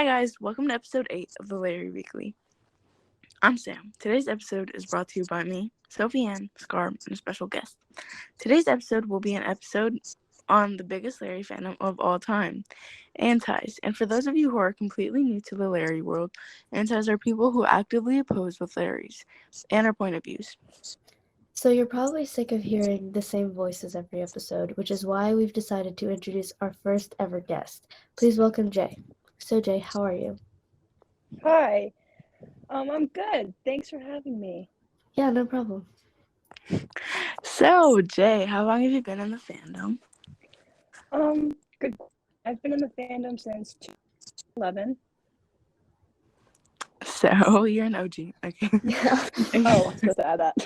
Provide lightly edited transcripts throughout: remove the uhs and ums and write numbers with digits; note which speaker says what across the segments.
Speaker 1: guys, welcome to episode 8 of the Larry Weekly. I'm Sam. Today's episode is brought to you by me, Sofiane, Scar, and a special guest. Today's episode will be an episode on the biggest Larry fandom of all time, antis. And for those of you who are completely new to the Larry world, antis are people who actively oppose with Larrys and our point of views.
Speaker 2: So you're probably sick of hearing the same voices every episode, which is why we've decided to introduce our first ever guest. Please welcome Jay. So Jay, how are you?
Speaker 3: Hi. I'm good. Thanks for having me.
Speaker 2: Yeah, no problem.
Speaker 1: So, Jay, how long have you been in the fandom?
Speaker 3: Good. I've been in the fandom since 2011.
Speaker 1: So, you're an OG. Okay.
Speaker 2: Yeah.
Speaker 3: Oh, I'm supposed to add that.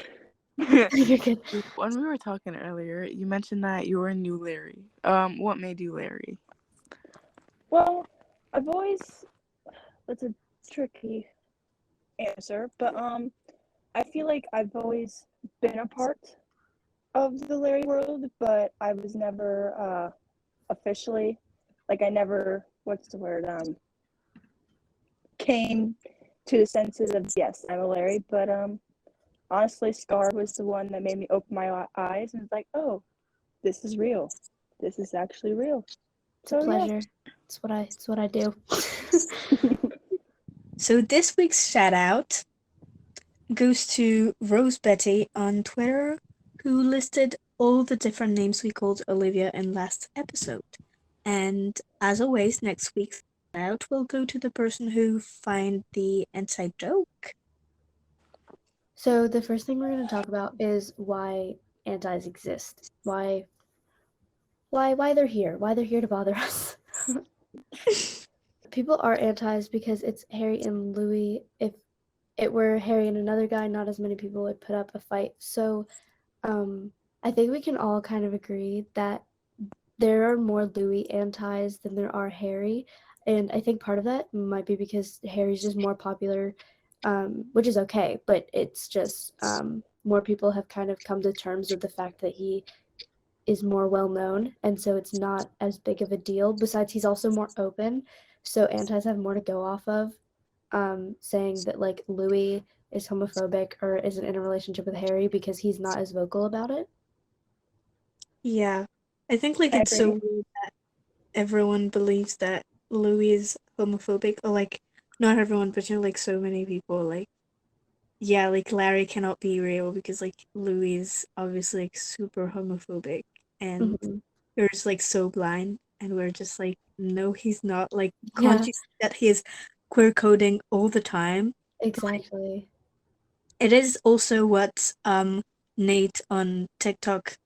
Speaker 2: You're good.
Speaker 1: When we were talking earlier, you mentioned that you were a new Larry. What made you Larry?
Speaker 3: Well, that's a tricky answer, but I feel like I've always been a part of the Larry world, but I was never officially, like I never, came to the senses of, yes, I'm a Larry, but honestly, Scar was the one that made me open my eyes and was like, oh, this is real. This is actually real.
Speaker 2: It's a pleasure. Yeah. It's what I do.
Speaker 4: So this week's shout out goes to Rose Betty on Twitter, who listed all the different names we called Olivia in last episode. And as always, next week's shout out will go to the person who find the inside joke.
Speaker 2: So the first thing we're going to talk about is why antis exist. Why they're here. Why they're here to bother us. People are antis because it's Harry and Louis. If it were Harry and another guy, not as many people would put up a fight. So I think we can all kind of agree that there are more Louis antis than there are Harry. And I think part of that might be because Harry's just more popular, which is okay. But it's just more people have kind of come to terms with the fact that he is more well-known. And so it's not as big of a deal. Besides, he's also more open. So antis have more to go off of. Saying that like Louis is homophobic or isn't in a relationship with Harry because he's not as vocal about it.
Speaker 4: Yeah, I think like it's so weird that everyone believes that Louis is homophobic, or like not everyone, but like so many people like, yeah, like Larry cannot be real because like Louis is obviously like super homophobic, and you're just like so blind, and we're just like, no, he's not. Like, can't you see that he is queer coding all the time?
Speaker 2: Exactly.
Speaker 4: Like, it is also what Nate on TikTok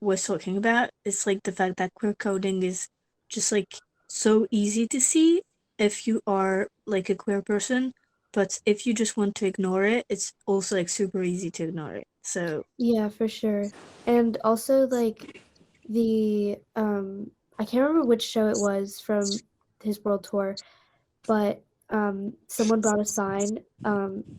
Speaker 4: was talking about. It's like the fact that queer coding is just like so easy to see if you are like a queer person, but if you just want to ignore it, it's also like super easy to ignore it. So
Speaker 2: yeah, for sure. And also like the I can't remember which show it was from his world tour, but someone brought a sign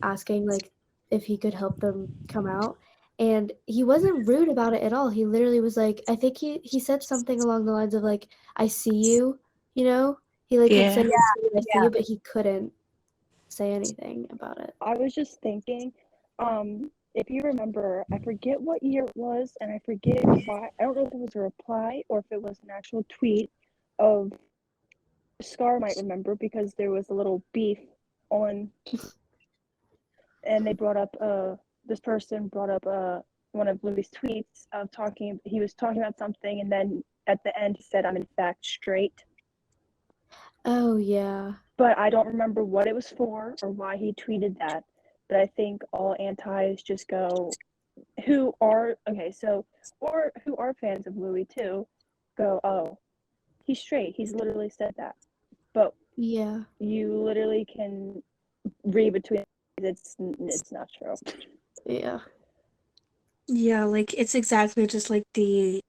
Speaker 2: asking like if he could help them come out, and he wasn't rude about it at all. He literally was like, I think he said something along the lines of like, I see you, you know? He like kept saying I see you, but he couldn't say anything about it.
Speaker 3: I was just thinking, if you remember, I forget what year it was, and I forget why. I don't know if it was a reply or if it was an actual tweet of Scar might remember, because there was a little beef on, and they brought up this person brought up one of Louis' tweets of he was talking about something, and then at the end he said, I'm in fact straight.
Speaker 2: Oh yeah.
Speaker 3: But I don't remember what it was for or why he tweeted that. But I think all antis just go, who are fans of Louis too, go, oh, he's straight. He's literally said that. But
Speaker 2: yeah,
Speaker 3: you literally can read between. It's not true.
Speaker 2: Yeah.
Speaker 4: yeah, like it's exactly just like the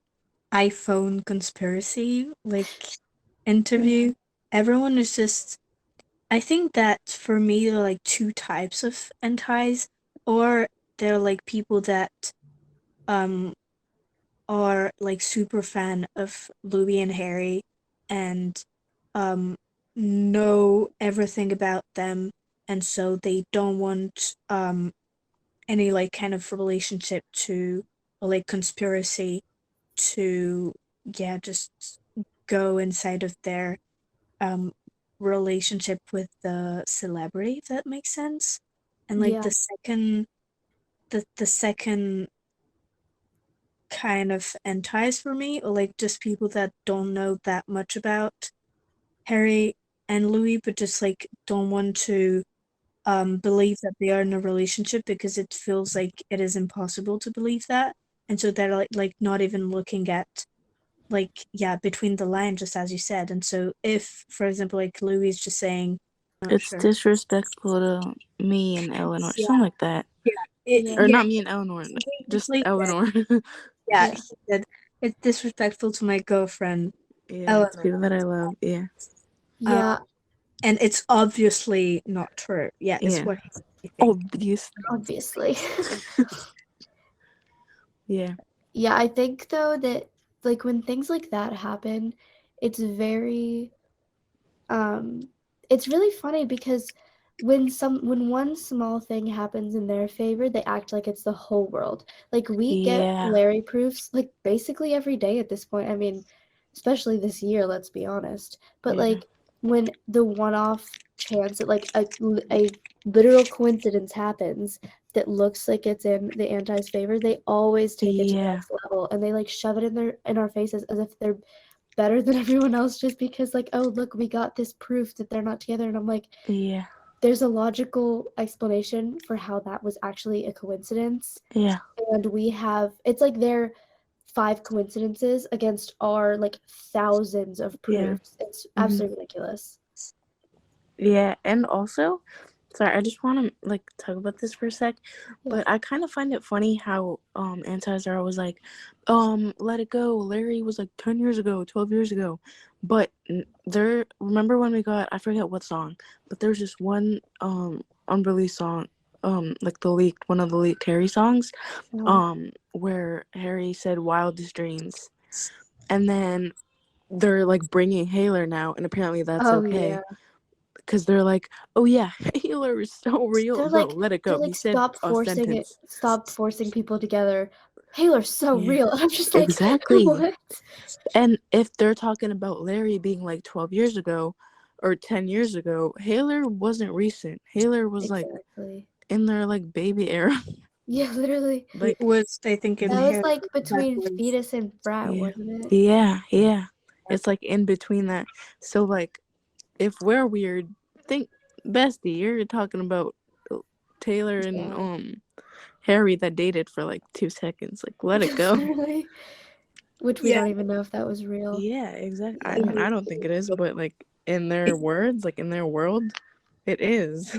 Speaker 4: iPhone conspiracy like interview. Everyone is just, I think that for me there are like two types of antis, or they're like people that are like super fan of Louis and Harry, and know everything about them, and so they don't want any like kind of relationship to, or like conspiracy to, yeah, just go inside of their um relationship with the celebrity, if that makes sense. And like
Speaker 2: Yeah.
Speaker 4: the second kind of entice for me, or like just people that don't know that much about Harry and Louis, but just like don't want to believe that they are in a relationship because it feels like it is impossible to believe that. And so they're like not even looking at, like, yeah, between the lines, just as you said. And so if, for example, like Louis is just saying, not
Speaker 1: It's
Speaker 4: sure.
Speaker 1: disrespectful to me and Eleanor,
Speaker 4: Yeah,
Speaker 1: something like that.
Speaker 2: Yeah.
Speaker 1: Or
Speaker 4: yeah,
Speaker 1: not me and Eleanor,
Speaker 4: he
Speaker 1: just
Speaker 4: like that.
Speaker 1: Eleanor.
Speaker 4: Yeah,
Speaker 2: Yeah.
Speaker 4: he said it's disrespectful to my girlfriend
Speaker 1: Yeah, to
Speaker 4: Eleanor.
Speaker 1: people that I love. Yeah,
Speaker 4: Um,
Speaker 2: Yeah.
Speaker 4: and it's obviously not true. Yeah, is
Speaker 1: yeah.
Speaker 4: what he said, I think.
Speaker 1: Obvious.
Speaker 2: Obviously.
Speaker 1: Yeah,
Speaker 2: Yeah, I think though that like when things like that happen, it's very it's really funny because when one small thing happens in their favor, they act like it's the whole world. Like we get
Speaker 1: yeah,
Speaker 2: Larry proofs like basically every day at this point. I mean, especially this year, let's be honest. But
Speaker 1: yeah,
Speaker 2: like when the one-off chance that like a literal coincidence happens that looks like it's in the anti's favor, they always take it to the
Speaker 1: yeah,
Speaker 2: next level and they like shove it in our faces as if they're better than everyone else just because like, oh look, we got this proof that they're not together. And I'm like,
Speaker 1: yeah,
Speaker 2: there's a logical explanation for how that was actually a coincidence.
Speaker 1: yeah,
Speaker 2: And we have, it's like their 5 coincidences against our like thousands of
Speaker 1: yeah.
Speaker 2: proofs. It's
Speaker 1: Hmm.
Speaker 2: absolutely ridiculous.
Speaker 1: Yeah, and also, sorry, I just want to like talk about this for a sec,
Speaker 2: Yeah.
Speaker 1: but I kind of find it funny how Anti-Zara was like, let it go. Larry was like 10 years ago, 12 years ago, but there. Remember when we got, I forget what song, but there's just one unreleased song, like one of the leaked Harry songs, where Harry said "Wildest Dreams," and then they're like bringing Haler now, and apparently that's
Speaker 2: Oh
Speaker 1: okay.
Speaker 2: yeah.
Speaker 1: Because they're like, oh yeah, Healer is so real, bro. Let it
Speaker 2: They're
Speaker 1: go. He
Speaker 2: like
Speaker 1: said a sentence.
Speaker 2: stop forcing people together. Haler's so
Speaker 1: Yeah,
Speaker 2: real. I'm just like,
Speaker 1: exactly.
Speaker 2: what?
Speaker 1: And if they're talking about Larry being like 12 years ago or 10 years ago, Haler wasn't recent. Haler was like
Speaker 2: Exactly.
Speaker 1: in their like baby era.
Speaker 2: Yeah, literally.
Speaker 4: It
Speaker 1: Like,
Speaker 4: was, I think, in
Speaker 2: That was
Speaker 4: Harry
Speaker 2: like
Speaker 4: that
Speaker 2: between
Speaker 4: was,
Speaker 2: fetus and brat,
Speaker 1: yeah,
Speaker 2: wasn't it?
Speaker 1: yeah. It's like in between that. So like, if we're weird, think bestie, you're talking about Taylor and
Speaker 2: Yeah.
Speaker 1: Harry that dated for like 2 seconds. Like, let it go.
Speaker 2: Literally. Which we
Speaker 4: yeah,
Speaker 2: don't even know if that was real.
Speaker 1: Yeah, exactly. I
Speaker 4: it
Speaker 1: mean,
Speaker 4: was,
Speaker 1: I don't think it is, but like in their words, like in their world, it is.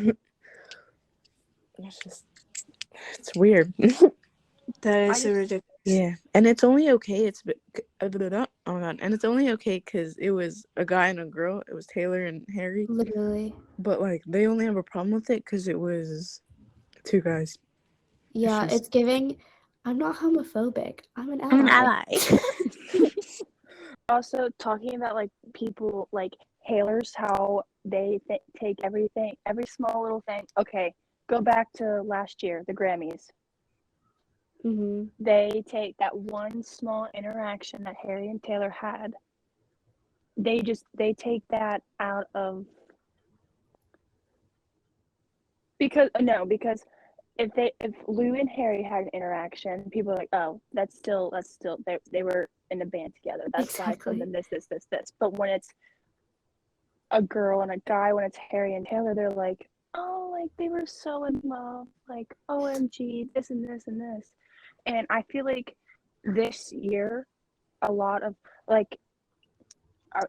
Speaker 1: It's just, it's weird.
Speaker 4: that
Speaker 3: I
Speaker 4: is so
Speaker 3: just
Speaker 4: ridiculous.
Speaker 1: Yeah, and it's only okay. Oh my god, and it's only okay because it was a guy and a girl. It was Taylor and Harry,
Speaker 2: Literally.
Speaker 1: but like they only have a problem with it because it was 2 guys. It's
Speaker 2: Yeah,
Speaker 1: just
Speaker 2: it's giving. I'm not homophobic. I'm an
Speaker 1: I'm an
Speaker 2: ally.
Speaker 1: ally.
Speaker 3: also talking about like people like hailers, how they take everything, every small little thing. Okay, go back to last year, the Grammys.
Speaker 2: Mm-hmm.
Speaker 3: They take that one small interaction that Harry and Taylor had. They take that out of because if Lou and Harry had an interaction, people are like, oh, that's still they were in a band together. That's aside from
Speaker 2: Exactly.
Speaker 3: them this. But when it's a girl and a guy, when it's Harry and Taylor, they're like, oh, like they were so in love, like OMG, this and this and this. And I feel like this year, a lot of like,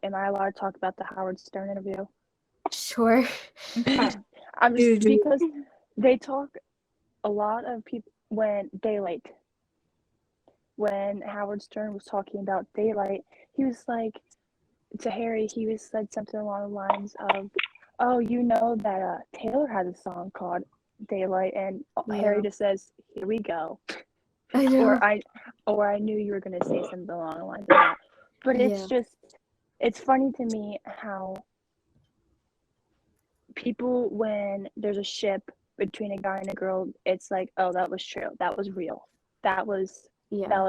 Speaker 3: am I allowed to talk about the Howard Stern interview?
Speaker 2: Sure.
Speaker 3: I'm just
Speaker 4: Dude,
Speaker 3: because they talk a lot of people when Howard Stern was talking about daylight, he was like to Harry, he was said something along the lines of, "Oh, you know that Taylor has a song called Daylight," and
Speaker 2: Yeah.
Speaker 3: Harry just says, "Here we go,"
Speaker 2: I know.
Speaker 3: or I knew you were gonna say something along the lines of that. But
Speaker 2: Yeah.
Speaker 3: it's funny to me how people, when there's a ship between a guy and a girl, it's like, oh, that was true, that was real, that was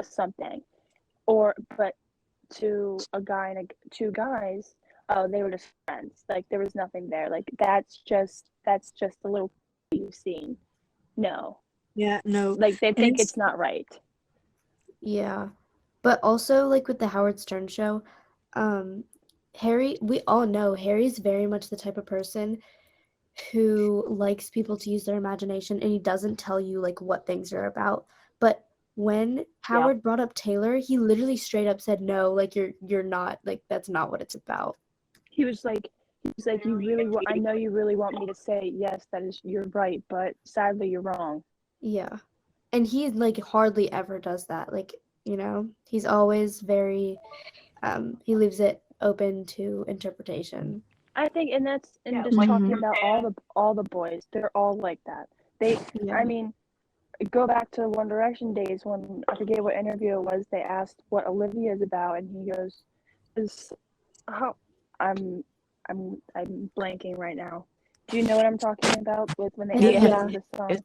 Speaker 3: something. Or but to a guy and two guys, oh, they were just friends, like there was nothing there, like that's just a little you've seen. No,
Speaker 4: Yeah, no.
Speaker 3: like they think
Speaker 4: it's
Speaker 3: it's not right.
Speaker 2: Yeah. But also, like, with the Howard Stern show, Harry, we all know Harry's very much the type of person who likes people to use their imagination, and he doesn't tell you, like, what things are about. But when Howard brought up Taylor, he literally straight up said, no, like, you're not, like, that's not what it's about.
Speaker 3: He was like, you really I know you really want me to say, yes, that is, you're right, but sadly you're wrong.
Speaker 2: Yeah. And he, like, hardly ever does that. Like, you know, he's always very, he leaves it open to interpretation.
Speaker 3: I think, and that's, and
Speaker 4: Yeah,
Speaker 3: just
Speaker 4: like-
Speaker 3: talking about all the boys, they're all like that. They,
Speaker 2: Yeah.
Speaker 3: I mean, go back to One Direction days when, I forget what interview it was, they asked what Olivia is about, and he goes, how, I'm blanking right now. Do you know what I'm talking about with when they asked
Speaker 2: Yeah.
Speaker 3: the song?
Speaker 1: It's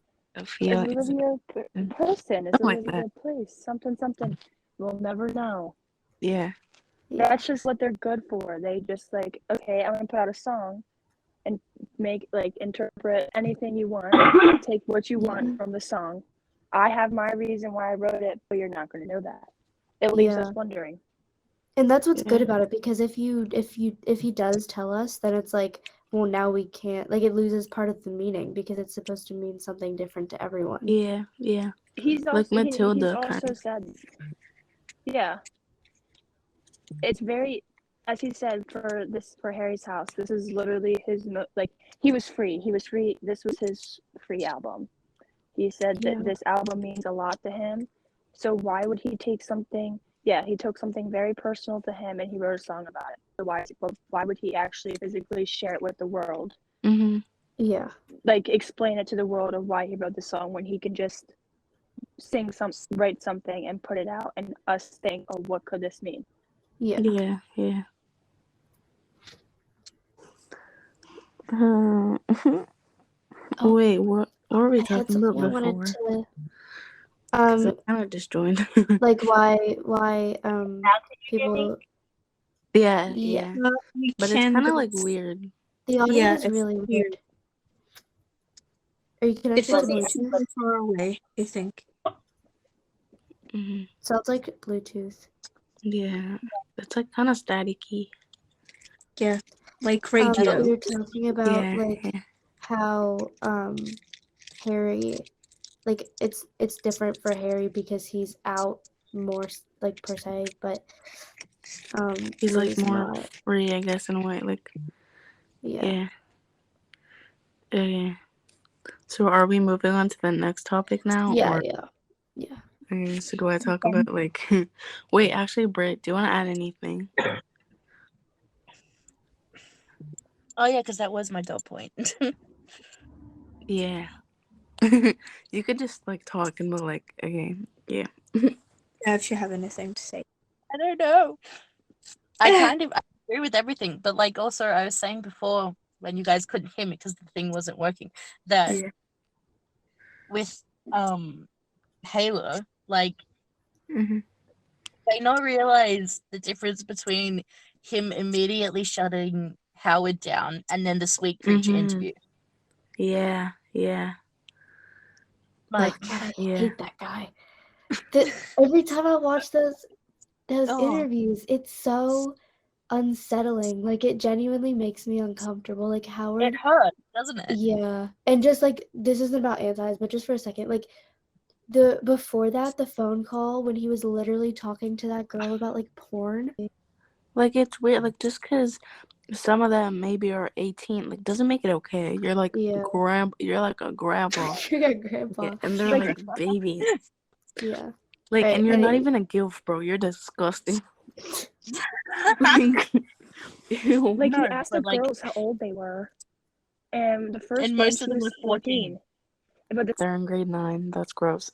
Speaker 3: Is Olivia a person? Is
Speaker 1: Something like
Speaker 3: Olivia a place? Something. We'll never know.
Speaker 1: Yeah.
Speaker 3: That's just what they're good for. They just like, okay, I'm gonna put out a song and make, like, interpret anything you want, take what you want from the song. I have my reason why I wrote it, but you're not gonna know that. It leaves us wondering.
Speaker 2: And that's what's good about it, because if he does tell us, then it's like, well, now we can't, like, it loses part of the meaning because it's supposed to mean something different to everyone.
Speaker 1: Yeah.
Speaker 3: He's also,
Speaker 1: Like Matilda,
Speaker 3: he's also
Speaker 1: kind of.
Speaker 3: said, yeah. It's very, as he said, for Harry's house, this is literally his like, he was free. This was his free album. He said that this album means a lot to him. So why would he take something? Yeah, he took something very personal to him and he wrote a song about it. So why would he actually physically share it with the world?
Speaker 1: Mm-hmm.
Speaker 2: Yeah.
Speaker 3: Like, explain it to the world of why he wrote the song when he can just write something and put it out, and us think, oh, what could this mean?
Speaker 2: Yeah.
Speaker 1: Wait, what were we talking about
Speaker 2: I
Speaker 1: before?
Speaker 2: wanted to,
Speaker 1: I kind of just joined.
Speaker 2: like, why people.
Speaker 1: Yeah.
Speaker 4: But
Speaker 1: But it's kind of like weird.
Speaker 2: The audio
Speaker 4: Yeah,
Speaker 2: is
Speaker 4: it's
Speaker 2: really
Speaker 4: weird.
Speaker 2: weird. Are you
Speaker 4: It's
Speaker 2: connected
Speaker 4: like
Speaker 2: to
Speaker 4: it's
Speaker 2: Bluetooth?
Speaker 4: too far away, I think.
Speaker 1: Mm-hmm.
Speaker 2: Sounds like Bluetooth.
Speaker 1: Yeah, it's like kind of staticky.
Speaker 4: Yeah, like
Speaker 2: We
Speaker 4: radio.
Speaker 2: were talking about how Harry, like, it's different for Harry because he's out more, like, per se, but
Speaker 1: he's like
Speaker 2: Louis
Speaker 1: more
Speaker 2: not.
Speaker 1: free, I guess, in a way. Like, yeah. So are we moving on to the next topic now?
Speaker 2: Yeah.
Speaker 1: Okay, so do I talk about, like, wait, actually, Britt, do you want to add anything?
Speaker 5: Oh yeah, because that was my dull point.
Speaker 1: Yeah. You could just, like, talk and be like, okay, yeah.
Speaker 4: Yeah, if you have anything to say.
Speaker 5: I don't know. I agree with everything, but, like, also I was saying before when you guys couldn't hear me because the thing wasn't working, that with Halo, like, they not realize the difference between him immediately shutting Howard down and then the Sweet Creature interview.
Speaker 1: Yeah.
Speaker 2: Like, God, I hate that guy. Every time I watch those interviews, it's so unsettling. Like, it genuinely makes me uncomfortable. Like, Howard.
Speaker 5: It hurts, doesn't it?
Speaker 2: Yeah. And just, like, this isn't about antis, but just for a second, like, before that, the phone call when he was literally talking to that girl about, like, porn.
Speaker 1: Like, it's weird. Like, just because some of them maybe are 18, like, doesn't make it okay. You're like you're like a grandpa.
Speaker 2: You're a grandpa.
Speaker 1: Yeah, and they're like babies.
Speaker 2: Yeah.
Speaker 1: Like, and you're not even a gilf, bro. You're disgusting. Like, ew.
Speaker 3: Like, he asked the girls how old they were, and the first
Speaker 5: and
Speaker 3: one,
Speaker 5: most
Speaker 3: she
Speaker 5: of them
Speaker 3: was
Speaker 5: were 14.
Speaker 3: But
Speaker 1: they're in grade 9. That's gross.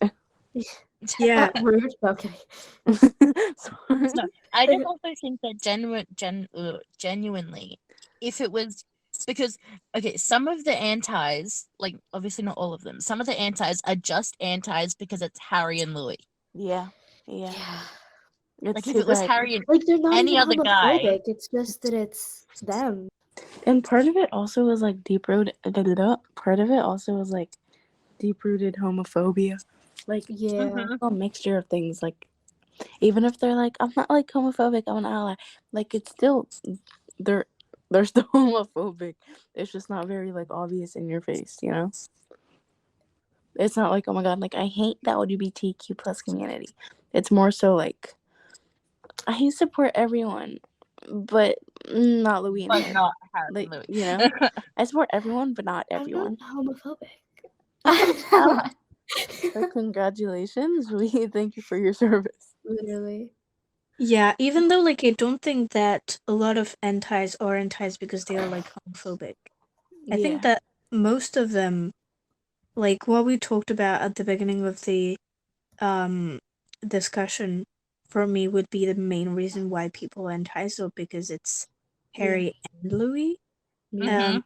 Speaker 4: Yeah.
Speaker 2: Rude. Okay.
Speaker 5: No, I just also think that genuinely, if it was Because, okay, some of the antis, like, obviously not all of them, some of the antis are just antis because it's Harry and Louis.
Speaker 1: Yeah. Yeah. It's
Speaker 5: Like, if
Speaker 1: too
Speaker 5: it was
Speaker 1: bad.
Speaker 5: Harry and
Speaker 2: Like they're not
Speaker 5: any
Speaker 2: even
Speaker 5: other guy,
Speaker 2: homophobic. It's just that it's them.
Speaker 1: And part of it also was like deep rooted. Part of it also was like deep rooted homophobia. Like
Speaker 2: Yeah.
Speaker 5: Mhm.
Speaker 1: a mixture of things. Like even if they're like, I'm not like homophobic, I'm an ally. Like it's still they're still homophobic. It's just not very like obvious in your face, you know? It's not like, oh my god, like I hate the LGBTQ plus community. It's more so like I support everyone, but not Louis and
Speaker 5: but
Speaker 1: Harry.
Speaker 5: not Harry
Speaker 1: Like,
Speaker 5: and
Speaker 1: you
Speaker 5: Louis.
Speaker 1: know? I support everyone, but not
Speaker 2: I'm not
Speaker 1: everyone.
Speaker 2: homophobic.
Speaker 1: But congratulations. We thank you for your service.
Speaker 2: Literally.
Speaker 4: Yeah, even though like I don't think that a lot of antis are antis because they are like homophobic. I think that most of them, like what we talked about at the beginning of the um discussion, for me would be the main reason why people are antis, so because it's Harry and Louis.
Speaker 1: Yeah.
Speaker 5: Mhm.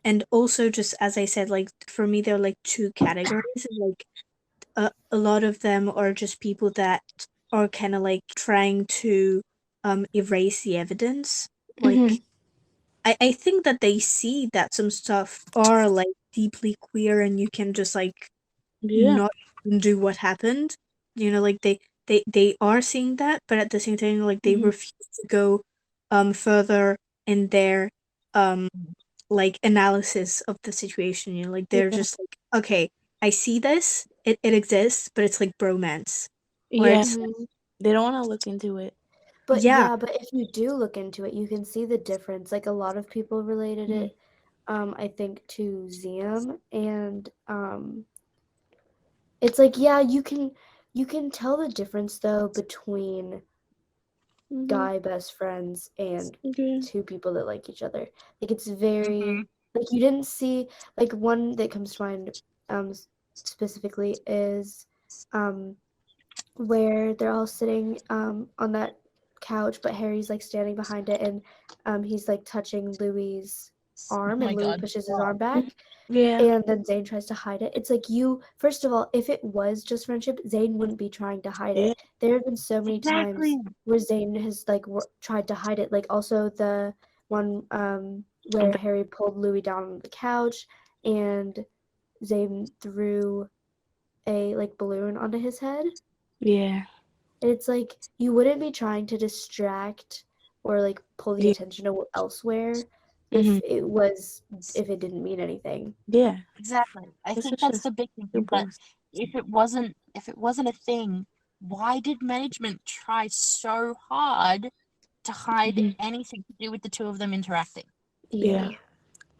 Speaker 4: And also just as I said, like for me there are like two categories. Like a lot of them are just people that are kind of like trying to erase the evidence. Like
Speaker 1: Mhm.
Speaker 4: I think that they see that some stuff are like deeply queer and you can just like
Speaker 1: Yeah.
Speaker 4: not do what happened. You know, like they are seeing that, but at the same time like they
Speaker 1: Mhm.
Speaker 4: refuse to go further in their um like analysis of the situation. You know, like they're
Speaker 1: Yeah.
Speaker 4: just like, okay, I see this, it exists, but it's like bromance. Or
Speaker 1: Yeah.
Speaker 4: it's
Speaker 2: Mhm.
Speaker 1: They don't want to look into it.
Speaker 2: But
Speaker 4: yeah.
Speaker 2: yeah, but if you do look into it, you can see the difference. Like a lot of people related
Speaker 1: Mhm.
Speaker 2: it, I think to Ziam, and it's like yeah, you can tell the difference though between
Speaker 1: Mhm.
Speaker 2: guy best friends and
Speaker 1: Okay.
Speaker 2: two people that like each other. Like it's
Speaker 5: Mhm.
Speaker 2: very like you didn't see like one that comes to mind specifically is um where they're all sitting on that couch, but Harry's like standing behind it, and he's like touching Louis's
Speaker 5: Oh
Speaker 2: arm,
Speaker 5: my
Speaker 2: and Louis
Speaker 5: god.
Speaker 2: pushes his arm back,
Speaker 1: Yeah.
Speaker 2: and then Zayn tries to hide it. It's like you, first of all, if it was just friendship, Zayn wouldn't be trying to hide
Speaker 1: Yeah.
Speaker 2: it. There have been so many
Speaker 5: Exactly.
Speaker 2: times where Zayn has like tried to hide it, like also the one where Harry pulled Louis down on the couch, and Zayn threw a like balloon onto his head.
Speaker 1: Yeah.
Speaker 2: It's like you wouldn't be trying to distract or like pull the
Speaker 1: Yeah.
Speaker 2: attention if
Speaker 1: Mhm.
Speaker 2: if it didn't mean anything.
Speaker 1: Yeah.
Speaker 5: Exactly. I
Speaker 1: This
Speaker 5: think
Speaker 1: is
Speaker 5: that's
Speaker 1: just
Speaker 5: the big thing is that
Speaker 1: super.
Speaker 5: if it wasn't a thing, why did management try so hard to hide
Speaker 1: Mhm.
Speaker 5: anything to do with the two of them interacting?
Speaker 1: Yeah.
Speaker 2: Yeah.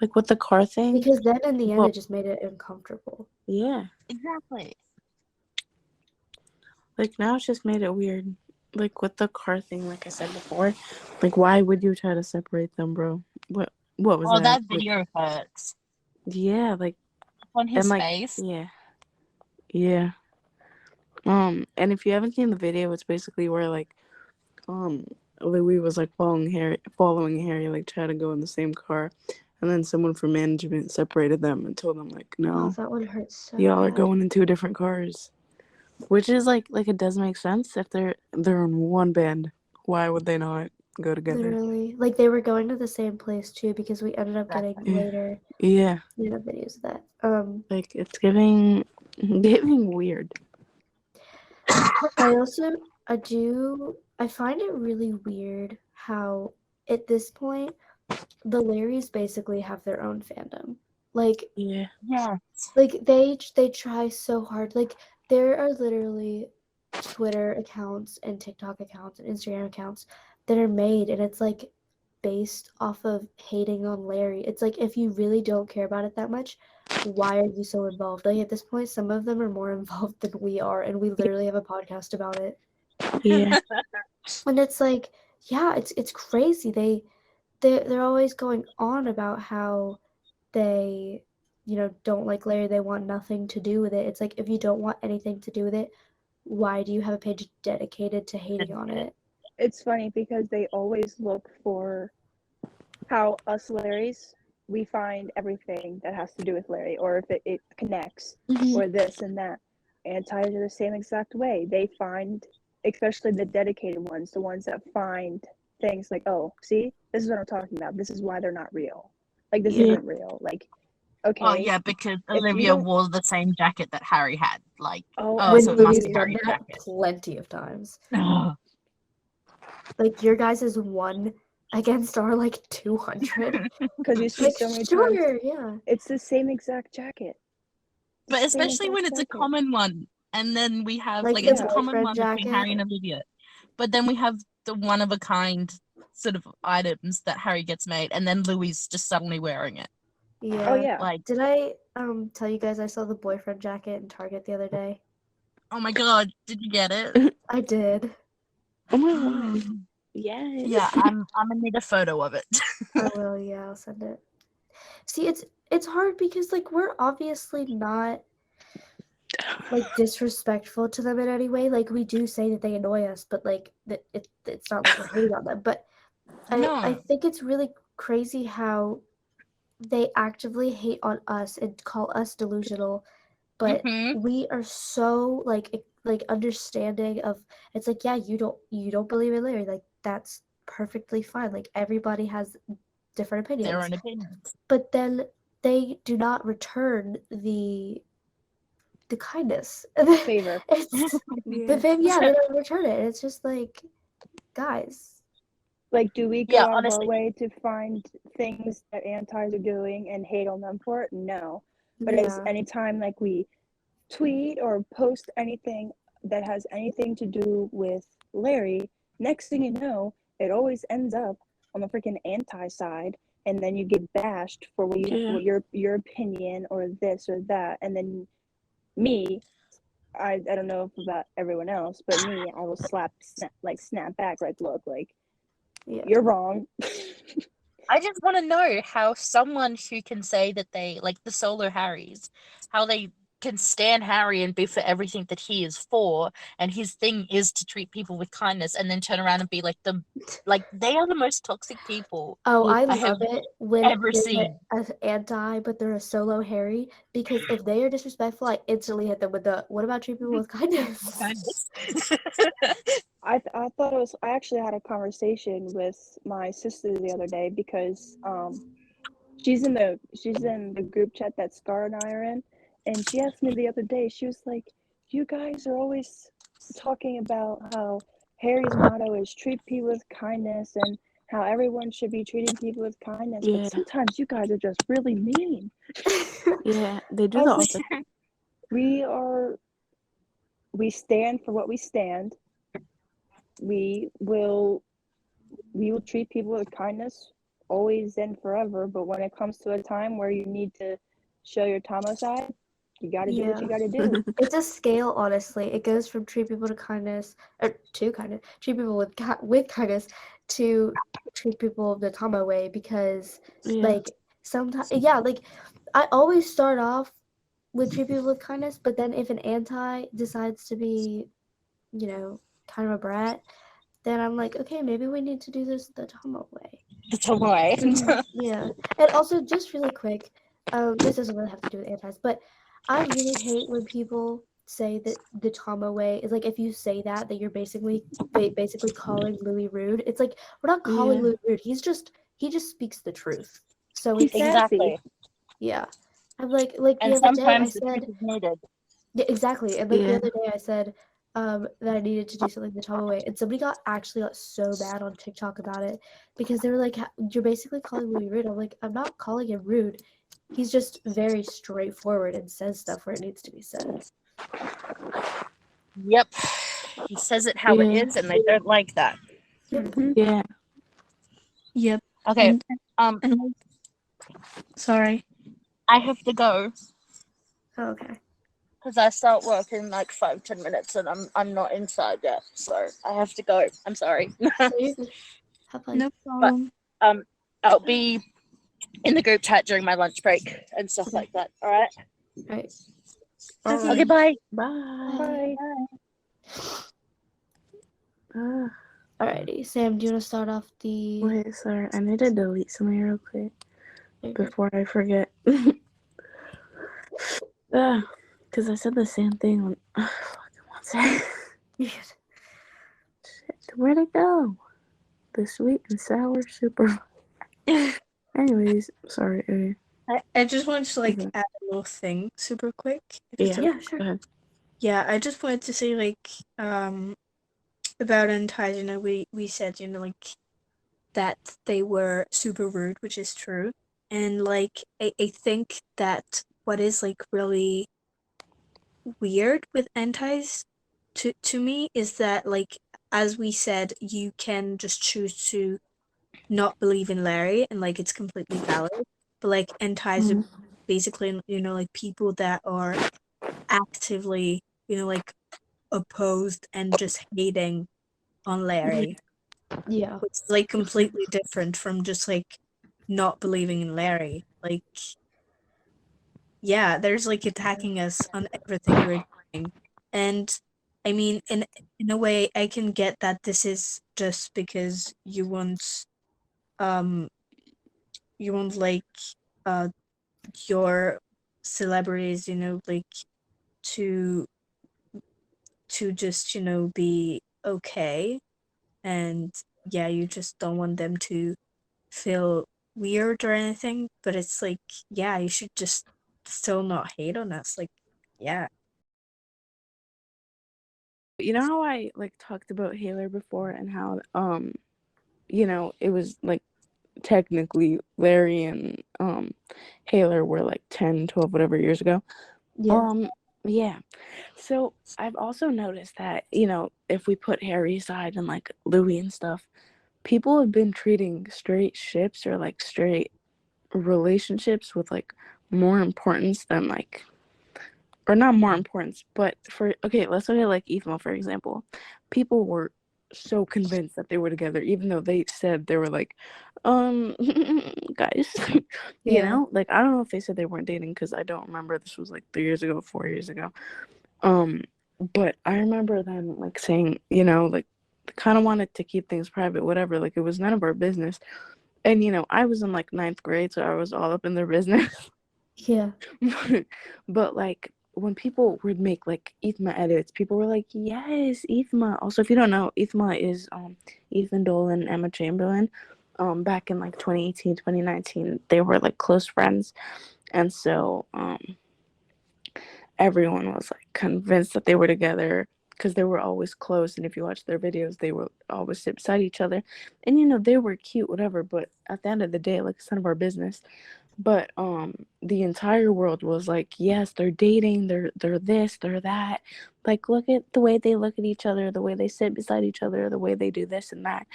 Speaker 1: Like with the car thing.
Speaker 2: Because then in the end
Speaker 1: Well,
Speaker 2: it just made it uncomfortable.
Speaker 1: yeah.
Speaker 5: Exactly.
Speaker 1: Like now it's just made it weird. Like with the car thing, like I said before. Like why would you try to separate them, bro? What was
Speaker 5: Oh,
Speaker 1: that?
Speaker 5: that
Speaker 1: Like
Speaker 5: video hurts.
Speaker 1: yeah, like
Speaker 5: On
Speaker 1: and
Speaker 5: his
Speaker 1: like
Speaker 5: face.
Speaker 1: yeah. Yeah. And if you haven't seen the video, it's basically where like um Louis was like following Harry, like trying to go in the same car, and then someone from management separated them and told them like,
Speaker 2: Oh,
Speaker 1: no,
Speaker 2: that one hurts so
Speaker 1: y'all are
Speaker 2: bad.
Speaker 1: going in two different cars. Which is like it does make sense if they're in one band. Why would they not go together?
Speaker 2: Literally. Like they were going to the same place too because we ended up getting
Speaker 5: Exactly.
Speaker 2: later,
Speaker 1: Yeah,
Speaker 2: videos of that.
Speaker 1: like it's giving weird.
Speaker 2: I find it really weird how at this point the Larrys basically have their own fandom. Like
Speaker 1: Yeah,
Speaker 5: Yeah.
Speaker 2: they try so hard. Like there are literally Twitter accounts and TikTok accounts and Instagram accounts that are made, and it's like based off of hating on Larry. It's like if you really don't care about it that much, why are you so involved? Like at this point, some of them are more involved than we are, and we literally have a podcast about it.
Speaker 1: yeah,
Speaker 2: And it's like, yeah, it's crazy. They're always going on about how they, don't like Larry. They want nothing to do with it. It's like if you don't want anything to do with it, why do you have a page dedicated to hating on it?
Speaker 3: It's funny because they always look for how us Larrys we find everything that has to do with Larry, or if it connects,
Speaker 1: Mhm.
Speaker 3: or this and that. Antis are the same exact way. They find, especially the dedicated ones, the ones that find things like, oh, see, this is what I'm talking about. This is why they're not real. Like, this
Speaker 1: Yeah.
Speaker 3: isn't real. Like, okay.
Speaker 5: Oh yeah, because
Speaker 3: if you
Speaker 5: Olivia
Speaker 3: don't-
Speaker 5: wore the same jacket that Harry had. Like,
Speaker 3: Oh,
Speaker 5: so it
Speaker 2: When
Speaker 5: must
Speaker 2: Louis
Speaker 5: be
Speaker 2: done
Speaker 5: Harry's
Speaker 2: that
Speaker 5: jacket.
Speaker 2: plenty of times.
Speaker 5: Ugh.
Speaker 2: Like your guys is 1 against our like 200.
Speaker 3: because you see
Speaker 2: Like
Speaker 3: so many times,
Speaker 2: sure, yeah.
Speaker 3: it's the same exact jacket. The
Speaker 5: But
Speaker 3: same
Speaker 5: especially when
Speaker 3: exact
Speaker 5: it's a
Speaker 3: jacket.
Speaker 5: common one, and then we have
Speaker 2: Like
Speaker 5: like
Speaker 2: the
Speaker 5: it's a common
Speaker 2: boyfriend
Speaker 5: one between
Speaker 2: jacket.
Speaker 5: Harry and Olivia, but then we have the one of a kind sort of items that Harry gets made, and then Louis just suddenly wearing it.
Speaker 2: Yeah.
Speaker 3: Oh yeah.
Speaker 5: Like,
Speaker 2: Did I tell you guys I saw the boyfriend jacket in Target the other day?
Speaker 5: oh my god, did you get it?
Speaker 2: I did.
Speaker 1: Oh my god. Yes.
Speaker 5: Yeah, I'm gonna need a photo of it.
Speaker 2: I will, yeah, I'll send it. See, it's hard because like we're obviously not like disrespectful to them in any way. Like we do say that they annoy us, but like it's not like we're hating on them. But I
Speaker 5: No.
Speaker 2: think it's really crazy how they actively hate on us and call us delusional, but
Speaker 5: Mhm.
Speaker 2: we are so like understanding of it's like yeah you don't believe in Larry, like that's perfectly fine, like everybody has different
Speaker 5: Their
Speaker 2: opinions,
Speaker 5: own opinions.
Speaker 2: but then they do not return the kindness.
Speaker 3: Favor.
Speaker 2: It's
Speaker 1: Yeah.
Speaker 2: the thing, yeah, they don't return it. It's just like guys.
Speaker 3: Like, do we go
Speaker 5: Yeah,
Speaker 3: out of our
Speaker 5: honestly.
Speaker 3: way to find things that antis are doing and hate on them for it? No. But as
Speaker 2: Yeah.
Speaker 3: anytime like we tweet or post anything that has anything to do with Larry, next thing you know, it always ends up on the freaking anti side, and then you get bashed for what you
Speaker 1: Yeah.
Speaker 3: what your opinion or this or that, and then me, I don't know about everyone else, but me, I will snap back, like, look, like,
Speaker 2: Yeah.
Speaker 3: you're wrong.
Speaker 5: I just want to know how someone who can say that they like the solo Harrys, how they can stand Harry and be for everything that he is for, and his thing is to treat people with kindness, and then turn around and be like they are the most toxic people
Speaker 2: Oh,
Speaker 1: Yeah.
Speaker 2: I
Speaker 5: I have
Speaker 2: love it when
Speaker 5: ever
Speaker 2: they're
Speaker 5: seen.
Speaker 2: an anti, but they're a solo Harry. Because if they are disrespectful, I instantly hit them with the "What about treat people with kindness?"
Speaker 5: Kindness.
Speaker 3: I thought it was. I actually had a conversation with my sister the other day because she's in the group chat that Scar and I are in, and she asked me the other day. She was like, "You guys are always talking about how Harry's motto is treat people with kindness and how everyone should be treating people with kindness, but
Speaker 1: Yeah.
Speaker 3: sometimes you guys are just really mean."
Speaker 1: Yeah. They do
Speaker 3: I
Speaker 1: that
Speaker 3: was
Speaker 1: all
Speaker 3: like, we stand for what we stand. We will treat people with kindness always and forever, but when it comes to a time where you need to show your Tomo side, you got to do what you got to do.
Speaker 2: It's a scale, honestly. It goes from treat people to kindness, or to kindness, treat people with kindness, to treat people the Tama way. Because
Speaker 1: Yeah.
Speaker 2: like sometimes, yeah, like I always start off with treat people with kindness, but then if an anti decides to be, kind of a brat, then I'm like, okay, maybe we need to do this the Tama way.
Speaker 5: Don't worry.
Speaker 2: Yeah, and also just really quick, this doesn't really have to do with antis, but I really hate when people say that the Tama way is like if you say that you're basically calling Louis rude. It's like we're not calling
Speaker 1: Yeah.
Speaker 2: Louis rude. He just speaks the truth. So
Speaker 3: He's
Speaker 2: it's
Speaker 5: Exactly.
Speaker 2: yeah. I'm like the
Speaker 5: And
Speaker 2: other day I
Speaker 5: sometimes the truth
Speaker 2: said
Speaker 5: is needed.
Speaker 2: yeah, exactly, and like the
Speaker 1: Yeah.
Speaker 2: other day I said that I needed to do something the Tama way, and somebody got so mad on TikTok about it because they were like, "You're basically calling Louis rude." I'm like, I'm not calling him rude. He's just very straightforward and says stuff where it needs to be said.
Speaker 5: Yep. He says it how it
Speaker 1: Yeah.
Speaker 5: is, and they don't like that.
Speaker 2: Yep.
Speaker 3: Mhm.
Speaker 1: Yeah.
Speaker 4: Yep.
Speaker 5: Okay.
Speaker 4: And sorry.
Speaker 5: I have to go
Speaker 2: Oh, okay.
Speaker 5: because I start work in like 5-10 minutes, and I'm not inside yet, so I have to go. I'm sorry.
Speaker 2: So you're good. Have fun.
Speaker 4: No problem.
Speaker 5: I'll be in the group chat during my lunch break and stuff
Speaker 2: Okay.
Speaker 5: like that. All right.
Speaker 2: All right.
Speaker 1: All
Speaker 5: Okay. Bye.
Speaker 1: Bye.
Speaker 3: Bye.
Speaker 2: Alrighty, Sam, do you want to start off the?
Speaker 1: Wait, sorry. I need to delete something real quick. before I forget. Because I said the same thing on. Fucking one second.
Speaker 2: Yes.
Speaker 1: Shit, where'd it go? The sweet and sour super. Anyways, sorry.
Speaker 4: I just wanted to
Speaker 1: Okay.
Speaker 4: add a little thing super quick.
Speaker 1: Yeah,
Speaker 2: Yeah, sure.
Speaker 1: go ahead.
Speaker 4: Yeah, I just wanted to say about Untied, we said, that they were super rude, which is true. And I think that what is really weird with Enties to me is that as we said, you can just choose to not believe in Larry and it's completely valid. But Enties are basically, people that are actively, opposed and just hating on Larry.
Speaker 2: Yeah.
Speaker 4: Which is completely different from just not believing in Larry. Yeah, there's attacking us on everything we're doing. And I mean, in a way, I can get that this is just because um you want uh your celebrities, to just, be okay. And yeah, you just don't want them to feel weird or anything, but it's yeah, you should just still not hate on us. Yeah.
Speaker 1: You know how I talked about Haler before and how it was technically Larry and Haler were 10, 12, whatever years ago.
Speaker 2: Yeah.
Speaker 1: Yeah. So I've also noticed that, if we put Harry aside and Louis and stuff, people have been treating straight ships or straight relationships with more importance than or not more importance, but let's look at Ethma, for example. People were so convinced that they were together, even though they said they were guys,
Speaker 2: Yeah.
Speaker 1: I don't know if they said they weren't dating because I don't remember. This was 3 years ago, 4 years ago. But I remember them saying, kind of wanted to keep things private, whatever. It was none of our business. And I was in ninth grade, so I was all up in their business.
Speaker 2: Yeah.
Speaker 1: But when people would make Ethma edits, people were like, yes, Ethma. Also, if you don't know, Ethma is Ethan Dolan and Emma Chamberlain. Back in 2018, 2019, they were close friends. And so everyone was convinced that they were together because they were always close. And if you watch their videos, they would always sit beside each other. And they were cute, whatever. But at the end of the day, it's none of our business. But the entire world was yes, they're dating, they're this, they're that. Look at the way they look at each other, the way they sit beside each other, the way they do this and that.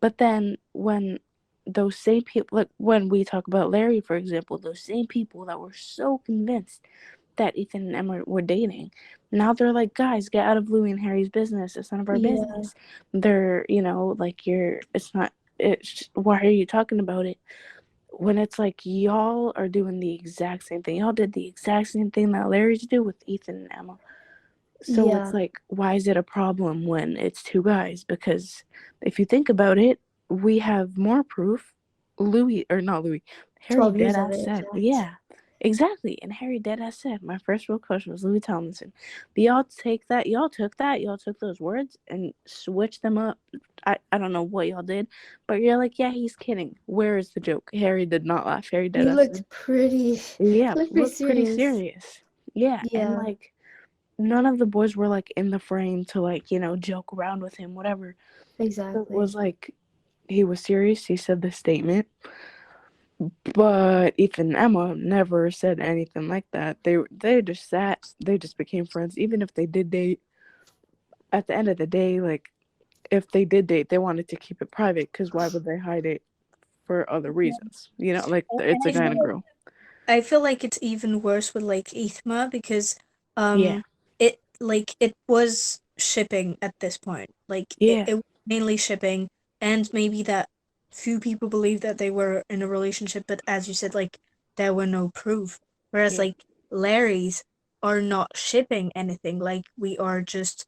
Speaker 1: But then when those same people, when we talk about Larry, for example, those same people that were so convinced that Ethan and Emma were dating, now they're guys, get out of Louis and Harry's business. It's none of our business. They're, it's not, why are you talking about it? When it's y'all are doing the exact same thing. Y'all did the exact same thing that Larry's do with Ethan and Emma. So
Speaker 2: Yeah.
Speaker 1: it's why is it a problem when it's two guys? Because if you think about it, we have more proof. Harry
Speaker 2: 12 years of
Speaker 1: deadass
Speaker 2: it.
Speaker 1: said, yeah, exactly. And Harry deadass said, my first real crush was Louis Tomlinson. But y'all took those words and switched them up. I don't know what y'all did, but you're yeah, he's kidding. Where is the joke? Harry did not laugh. Harry
Speaker 2: He
Speaker 1: deadass
Speaker 2: looked
Speaker 1: said,
Speaker 2: pretty.
Speaker 1: yeah,
Speaker 2: Looked
Speaker 1: looked pretty
Speaker 2: serious.
Speaker 1: serious. Yeah,
Speaker 2: Yeah.
Speaker 1: and none of the boys were in the frame to joke around with him, whatever.
Speaker 2: Exactly.
Speaker 1: So it was he was serious. He said the statement, but Ethan and Emma never said anything like that. They just sat. They just became friends, even if they did date. At the end of the day, if they did date, they wanted to keep it private because why would they hide it for other reasons? It's a guy and a girl.
Speaker 4: I feel it's even worse with Ethma because
Speaker 1: Yeah.
Speaker 4: it was shipping at this point.
Speaker 1: Yeah.
Speaker 4: It was mainly shipping, and maybe that few people believed that they were in a relationship, but as you said, there were no proof. Whereas
Speaker 1: Yeah.
Speaker 4: Larry's are not shipping anything. We are just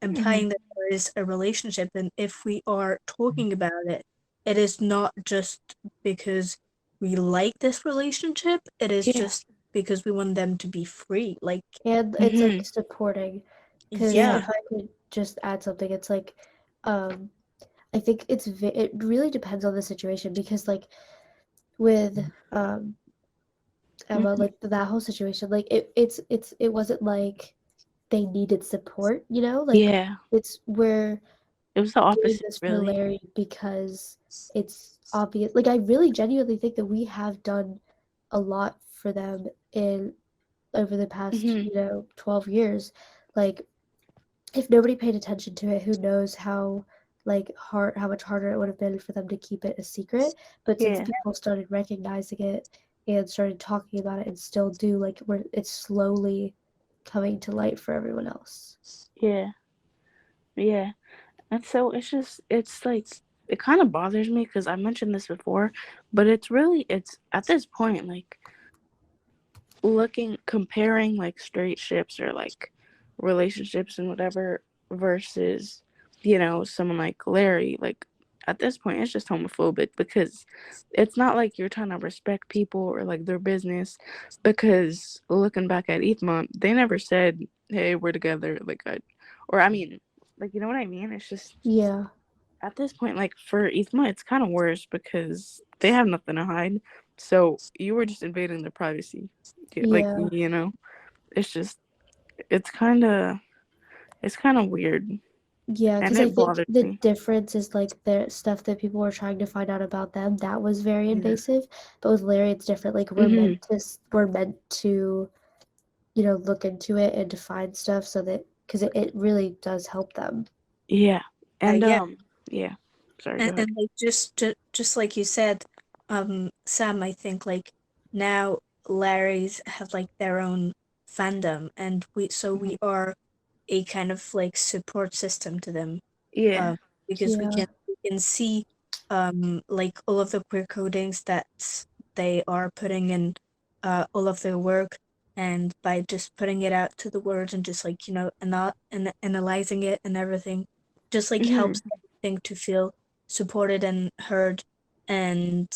Speaker 4: implying that there is a relationship, and if we are talking about it, it is not just because we like this relationship. It is
Speaker 1: Yeah.
Speaker 4: just because we want them to be free. Like,
Speaker 2: And it's
Speaker 1: Mhm.
Speaker 2: like supporting. Because
Speaker 4: yeah,
Speaker 2: if I could just add something, it's like, I think it really depends on the situation because like with Emma,
Speaker 1: Mhm.
Speaker 2: like that whole situation, like it wasn't like they needed support, you know? Like
Speaker 1: Yeah.
Speaker 2: it's where
Speaker 1: It was the
Speaker 2: doing
Speaker 1: opposite,
Speaker 2: this for
Speaker 1: really.
Speaker 2: Larry because it's obvious. Like I really genuinely think that we have done a lot for them in over the past,
Speaker 1: Mhm.
Speaker 2: 12 years. Like if nobody paid attention to it, who knows how much harder it would have been for them to keep it a secret. But since
Speaker 1: Yeah.
Speaker 2: people started recognizing it and started talking about it and still do, like it's slowly coming to light for everyone else.
Speaker 1: Yeah. Yeah. And so it's like it kind of bothers me because I mentioned this before, but it's at this point like comparing like straight ships or like relationships and whatever versus someone like Larry, like at this point it's just homophobic because it's not like you're trying to respect people or like their business, because looking back at Ethma, they never said, hey, we're together, like I mean, like, you know what I mean? It's just
Speaker 2: Yeah,
Speaker 1: at this point, like for Ethma, it's kind of worse because they have nothing to hide. So you were just invading their privacy. Like,
Speaker 2: yeah,
Speaker 1: it's just, it's kind of weird,
Speaker 2: yeah.
Speaker 1: and
Speaker 2: Because I
Speaker 1: it
Speaker 2: think
Speaker 1: bothers
Speaker 2: the
Speaker 1: me.
Speaker 2: difference is like the stuff that people were trying to find out about them that was very
Speaker 1: Yeah.
Speaker 2: invasive. But with Larry, it's different. Like
Speaker 1: Hmm.
Speaker 2: we're meant to look into it and to find stuff so that because it really does help them.
Speaker 1: Yeah. And
Speaker 4: yeah.
Speaker 1: yeah. Sorry. Go ahead.
Speaker 4: And like just like you said, Sam, I think like now Larry's have like their own fandom, and we
Speaker 1: Mhm.
Speaker 4: are a kind of like support system to them,
Speaker 1: Yeah.
Speaker 4: um, because
Speaker 2: Yeah,
Speaker 4: we can see like all of the queer codings that they are putting in, all of their work, and by just putting it out to the world and just like analyzing it and everything, just like
Speaker 1: Hmm.
Speaker 4: helps everything to feel supported and heard. And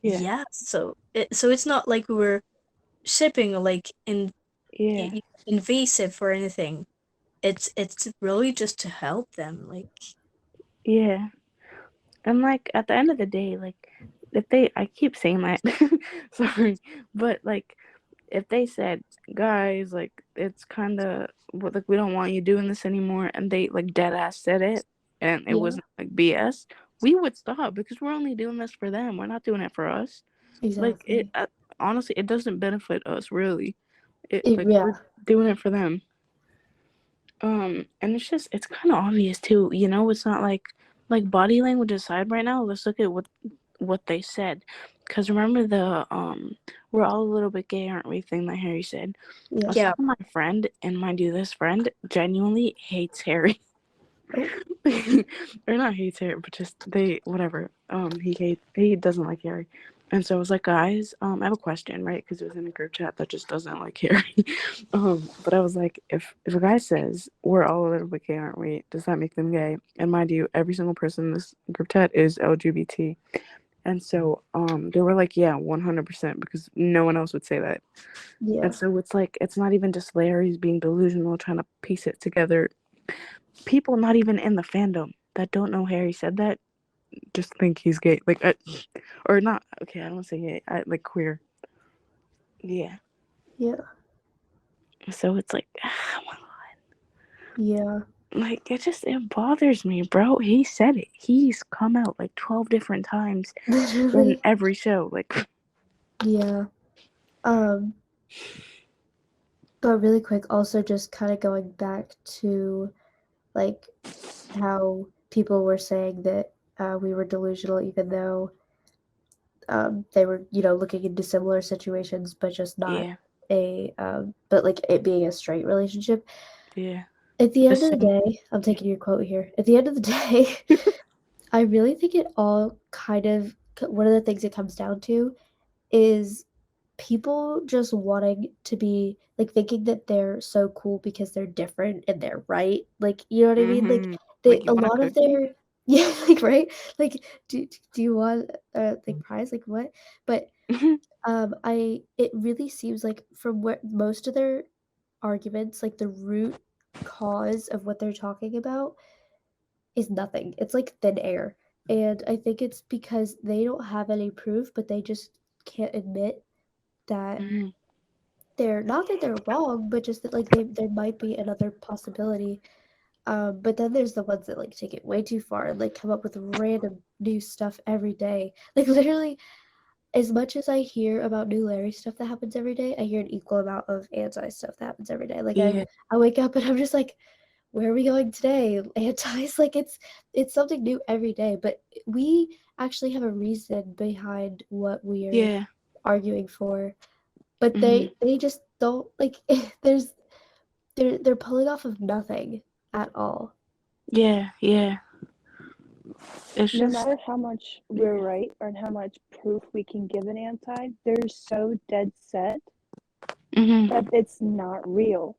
Speaker 1: Yeah.
Speaker 4: yeah, so it's not like we were shipping or like
Speaker 1: Yeah.
Speaker 4: invasive or anything. It's really just to help them, like.
Speaker 1: Yeah. And like at the end of the day, like if I keep saying that, sorry, but like if they said, guys, like it's kind of like we don't want you doing this anymore, and they like dead ass said it, and it
Speaker 2: yeah,
Speaker 1: wasn't like BS, we would stop because we're only doing this for them. We're not doing it for us. Like
Speaker 2: exactly.
Speaker 1: honestly, it doesn't benefit us really. It
Speaker 2: It,
Speaker 1: like
Speaker 2: yeah,
Speaker 1: we're doing it for them. And it's kind of obvious too. It's not like body language aside right now. Let's look at what they said, because remember the we're all a little bit gay, aren't we? Thing that Harry said. I
Speaker 2: yeah.
Speaker 1: was
Speaker 4: Yeah.
Speaker 1: talking to my friend, and mind you, this friend genuinely hates Harry.
Speaker 2: Oh,
Speaker 1: Or not hates Harry, but just they whatever. He doesn't like Harry, and so I was like, guys, I have a question, right? Because it was in a group chat that just doesn't like Harry. But I was like, if a guy says we're all a little bit gay, aren't we? Does that make them gay? And mind you, every single person in this group chat is LGBT, and so they were like, yeah, 100%, because no one else would say that.
Speaker 2: yeah,
Speaker 1: And so it's like it's not even just Larry's being delusional, trying to piece it together. People not even in the fandom that don't know Harry said that just think he's gay, like or not. Okay, I don't say gay. Like queer. Yeah.
Speaker 2: yeah,
Speaker 1: So it's like,
Speaker 2: yeah.
Speaker 1: like it bothers me, bro. He said it. He's come out like 12 different times in
Speaker 2: Literally,
Speaker 1: every show. Like,
Speaker 2: yeah. Um, but really quick, also just kind of going back to like how people were saying that we were delusional, even though they were, looking into similar situations, but just not
Speaker 1: yeah,
Speaker 2: but like it being a straight relationship.
Speaker 1: yeah,
Speaker 2: At the
Speaker 1: the
Speaker 2: end of the
Speaker 1: same.
Speaker 2: day, I'm taking your quote here. At the end of the day, I really think it all kind of one of the things it comes down to is people just wanting to be like thinking that they're so cool because they're different and they're right. Like, you know what I mean? Like
Speaker 1: Mm-hmm. Like, you
Speaker 2: a
Speaker 1: want a
Speaker 2: lot of
Speaker 1: cookie?
Speaker 2: Yeah, like, right? Like, do you want, like, prize? Like, what? But, it really seems like from what most of their arguments, like, the root cause of what they're talking about is nothing. It's like thin air. And I think it's because they don't have any proof, but they just can't admit that
Speaker 1: Mhm.
Speaker 2: they're not that they're wrong, but just that like there might be another possibility. But then there's the ones that like take it way too far and like come up with random new stuff every day. Like literally, as much as I hear about new Larry stuff that happens every day, I hear an equal amount of anti stuff that happens every day. Like
Speaker 1: Yeah.
Speaker 2: I wake up and I'm just like, where are we going today? Antis, like it's something new every day. But we actually have a reason behind what we are
Speaker 1: Yeah.
Speaker 2: arguing for. But
Speaker 1: Mhm.
Speaker 2: they just don't like there's they're pulling off of nothing at all.
Speaker 1: Yeah. Yeah. It's
Speaker 3: No
Speaker 1: just
Speaker 3: matter how much we're right or how much proof we can give an anti, they're so dead set
Speaker 1: mhm.
Speaker 3: that it's not real.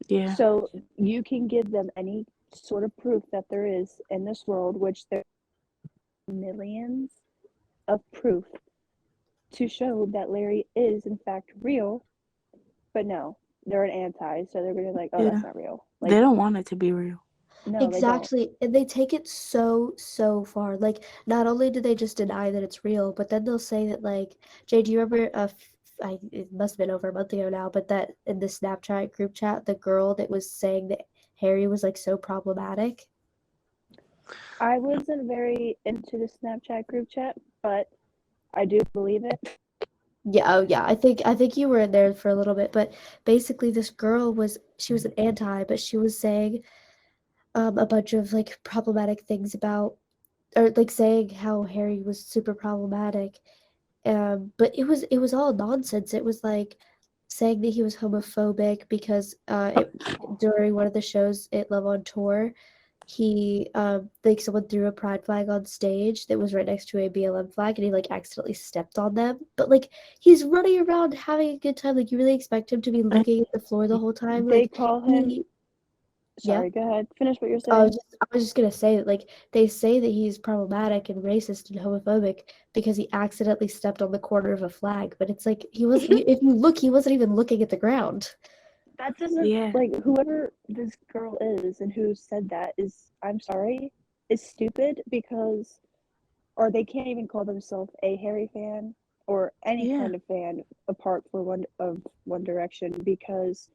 Speaker 1: Yeah.
Speaker 3: So you can give them any sort of proof that there is in this world, which there are millions of proof to show that Larry is in fact real, but no, they're an anti, so they're gonna be like, oh,
Speaker 1: Yeah.
Speaker 3: that's not real.
Speaker 1: They
Speaker 3: Like,
Speaker 1: don't want it to be real.
Speaker 3: no, they don't.
Speaker 2: Exactly. And they take it so far. Like not only do they just deny that it's real, but then they'll say that like Jay, do you remember it must have been over a month ago now, but that in the Snapchat group chat, the girl that was saying that Harry was like so problematic.
Speaker 3: I wasn't very into the Snapchat group chat, but I do believe it.
Speaker 2: Yeah, oh yeah. I think you were in there for a little bit, but basically this girl she was an anti, but she was saying a bunch of like problematic things about or like saying how Harry was super problematic. But it was all nonsense. It was like saying that he was homophobic because during one of the shows at Love on Tour, he like someone threw a pride flag on stage that was right next to a BLM flag and he like accidentally stepped on them. But like he's running around having a good time. Like you really expect him to be
Speaker 1: I,
Speaker 2: looking at the floor the whole time.
Speaker 3: They
Speaker 2: Like
Speaker 3: call him.
Speaker 2: he yeah.
Speaker 3: Sorry, go ahead. Finish what you're
Speaker 2: I was
Speaker 3: saying.
Speaker 2: just, I was just gonna say that, like, they say that he's problematic and racist and homophobic because he accidentally stepped on the corner of a flag, but it's like he wasn't. If you look, he wasn't even looking at the ground.
Speaker 3: That doesn't
Speaker 1: yeah.
Speaker 3: like whoever this girl is and who said that is. I'm sorry, is stupid because, or they can't even call themselves a Harry fan or any
Speaker 1: Yeah.
Speaker 3: kind of fan apart for One Direction because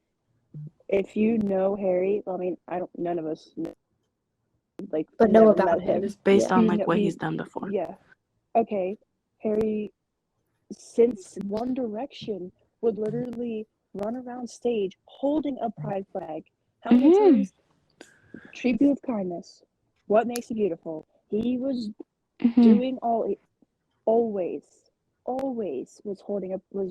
Speaker 3: if you know Harry, well, I mean, I don't. None of us like
Speaker 2: But know
Speaker 3: never
Speaker 2: about
Speaker 3: met
Speaker 2: him.
Speaker 3: him.
Speaker 1: Just based
Speaker 2: Yeah.
Speaker 1: on
Speaker 3: We
Speaker 1: like
Speaker 3: know
Speaker 1: what
Speaker 3: we
Speaker 1: he's done before.
Speaker 3: yeah. Okay, Harry since One Direction would literally run around stage holding a pride flag. How many
Speaker 1: Mhm.
Speaker 3: times treat you with kindness? What makes you beautiful? He was
Speaker 1: Mhm.
Speaker 3: doing always, always was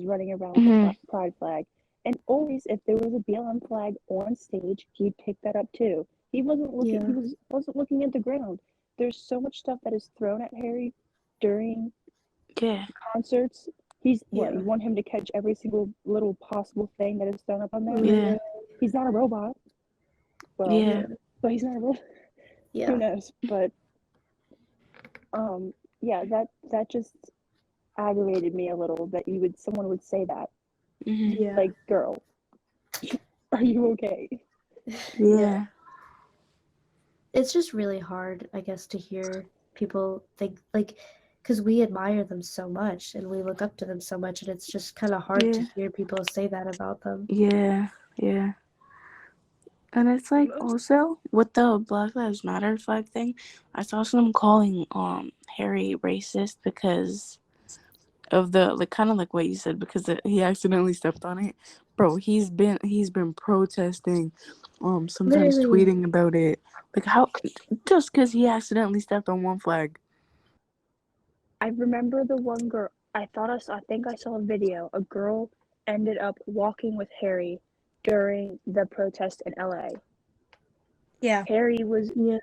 Speaker 3: running around with
Speaker 1: Mhm.
Speaker 3: a pride flag, and always if there was a BLM flag on stage, he'd pick that up too. He wasn't looking.
Speaker 2: Yeah.
Speaker 3: Wasn't looking at the ground. There's so much stuff that is thrown at Harry during
Speaker 1: Yeah.
Speaker 3: concerts. He's what
Speaker 2: Yeah.
Speaker 3: you want him to catch every single little possible thing that is thrown up on there.
Speaker 1: Yeah.
Speaker 3: He's not a robot. Well,
Speaker 1: Yeah.
Speaker 3: but he's not a robot. Who
Speaker 2: Yeah.
Speaker 3: knows? But yeah, that just aggravated me a little that someone would say that.
Speaker 1: Mhm.
Speaker 2: Yeah.
Speaker 3: Like, girl, are you okay?
Speaker 1: Yeah.
Speaker 2: It's just really hard, I guess, to hear people think like because we admire them so much and we look up to them so much, and it's just kind of hard to
Speaker 1: Yeah.
Speaker 2: hear people say that about them.
Speaker 1: Yeah. Yeah. And it's like also with the Black Lives Matter flag thing, I saw some calling Harry racist because of the like kind of like what you said because he accidentally stepped on it. Bro, he's been protesting, sometimes
Speaker 2: Literally,
Speaker 1: tweeting about it. Like how just because he accidentally stepped on one flag.
Speaker 3: I remember the one girl. I think I saw a video. A girl ended up walking with Harry during the protest in LA.
Speaker 4: Yeah.
Speaker 3: Harry was
Speaker 2: yeah.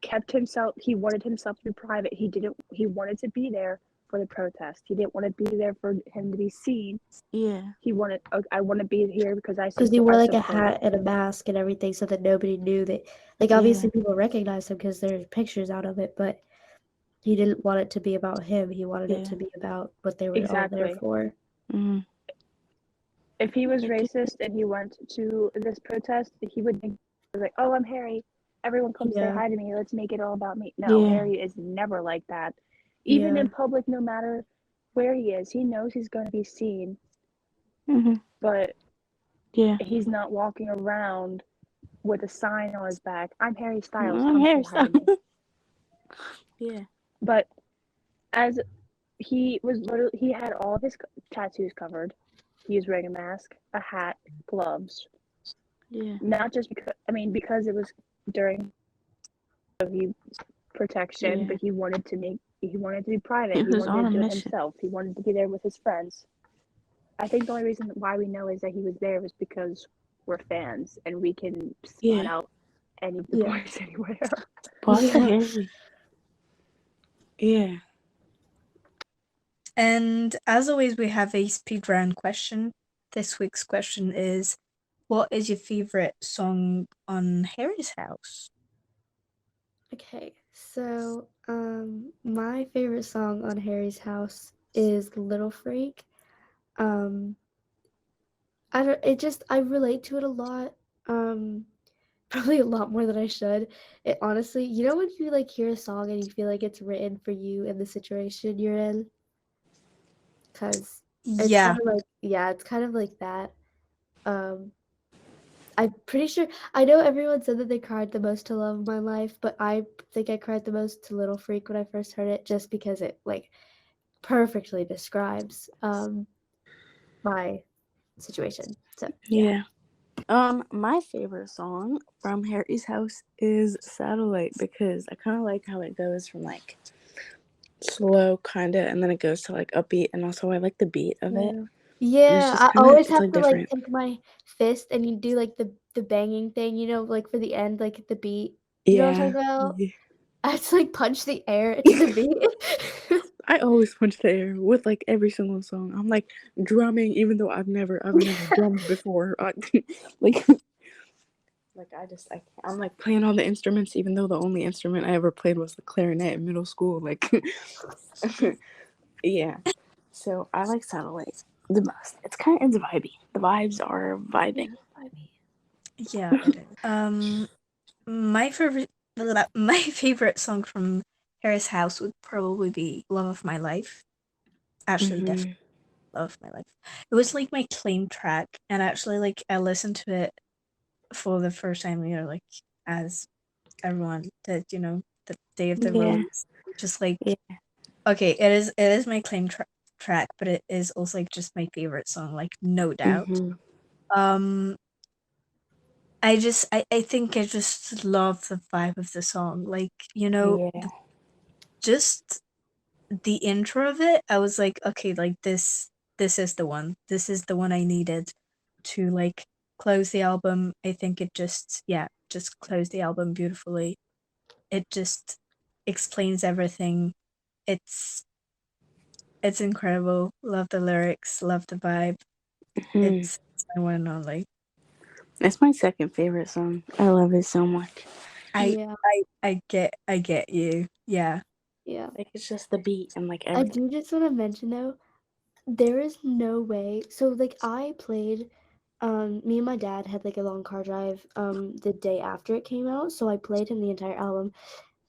Speaker 3: kept himself. He wanted himself to be private. He didn't. He wanted to be there for the protest. He didn't want to be there for him to be seen.
Speaker 1: Yeah.
Speaker 3: He wanted, I want to be here because
Speaker 2: Because he wore
Speaker 3: I
Speaker 2: like a
Speaker 3: support
Speaker 2: hat
Speaker 3: it.
Speaker 2: and a mask and everything so that nobody knew that. Like, obviously
Speaker 1: Yeah.
Speaker 2: people recognized him because there's pictures out of it, but he didn't want it to be about him. He wanted it
Speaker 1: Yeah.
Speaker 2: to be about what they were all there
Speaker 3: Exactly.
Speaker 2: for.
Speaker 1: Mm-hmm.
Speaker 3: If he was racist and he went to this protest, he would think like, "Oh, I'm Harry. Everyone come say
Speaker 2: Yeah.
Speaker 3: hi to me. Let's make it all about me." No,
Speaker 1: Yeah.
Speaker 3: Harry is never like that. Even
Speaker 2: Yeah.
Speaker 3: in public, no matter where he is, he knows he's going to be seen,
Speaker 1: Mm-hmm.
Speaker 3: but
Speaker 1: Yeah.
Speaker 3: he's not walking around with a sign on his back. I'm Harry Styles.
Speaker 1: I'm
Speaker 3: Come
Speaker 1: Harry
Speaker 3: say hi to me.
Speaker 1: Styles. Yeah.
Speaker 3: But as he was literally, he had all of his tattoos covered. He was wearing a mask, a hat, gloves.
Speaker 1: Yeah.
Speaker 3: Not just because, I mean, because it was during the protection,
Speaker 1: Yeah.
Speaker 3: but he wanted to be private.
Speaker 1: He
Speaker 3: He
Speaker 1: was on
Speaker 3: wanted
Speaker 1: a
Speaker 3: to do it
Speaker 1: mission.
Speaker 3: himself. He wanted to be there with his friends. I think the only reason why we know is that he was there was because we're fans and we can spot out any of the
Speaker 2: Yeah.
Speaker 3: boys anywhere.
Speaker 1: Spot the
Speaker 2: Yeah.
Speaker 1: Harry. Yeah.
Speaker 4: And as always, we have a speed round question. This week's question is, what is your favorite song on Harry's House?
Speaker 2: Okay, so my favorite song on Harry's House is Little Freak. I relate to it a lot. Probably a lot more than I should. It honestly, you know when you like hear a song and you feel like it's written for you in the situation you're in? Cause it's
Speaker 4: Yeah.
Speaker 2: kind of like it's kind of like that. Um I'm pretty sure I know everyone said that they cried the most to Love of My Life, but I think I cried the most to Little Freak when I first heard it just because it like perfectly describes my situation. So
Speaker 1: Yeah. My favorite song from Harry's House is Satellite because I kind of like how it goes from like slow kind of and then it goes to like upbeat, and also I like the beat of it. And it's
Speaker 2: yeah,
Speaker 1: just
Speaker 2: I
Speaker 1: kind of,
Speaker 2: always
Speaker 1: it's
Speaker 2: have
Speaker 1: like
Speaker 2: to like
Speaker 1: different.
Speaker 2: take my fist and you do like the banging thing, you know, like for the end, like the beat. You know what I'm
Speaker 1: Yeah.
Speaker 2: talking about?
Speaker 1: Yeah.
Speaker 2: I have to like punch the air to the beat.
Speaker 1: I always punch the air with like every single song. I'm like drumming, even though I've never drummed before. Like, I'm like playing all the instruments, even though the only instrument I ever played was the clarinet in middle school. Like, yeah. So I like Satellite the most. It's vibey. The vibes are vibing.
Speaker 4: Yeah, it is. My favorite song from Harry's House would probably be Love of My Life. Actually, definitely Love of My Life. It was like my claim track, and actually, like, I listened to it for the first time, like, as everyone did, the day of the
Speaker 1: Yeah.
Speaker 4: release. Just like,
Speaker 1: Yeah.
Speaker 4: okay, it is my claim track, but it is also like just my favorite song, like, no doubt. I think I just love the vibe of the song. Like,
Speaker 1: Yeah.
Speaker 4: just the intro of it, I was like, okay, like this is the one. This is the one I needed to like close the album. I think it just closed the album beautifully. It just explains everything. It's it's incredible. Love the lyrics, love the vibe. It's my one and only.
Speaker 1: It's my second favorite song. I love it so much.
Speaker 4: I
Speaker 2: Yeah.
Speaker 4: I get you. Yeah.
Speaker 2: Yeah.
Speaker 1: Like it's just the beat and like
Speaker 2: I
Speaker 1: everything.
Speaker 2: do just want to mention though, there is no way. So like I played me and my dad had like a long car drive the day after it came out, so I played him the entire album.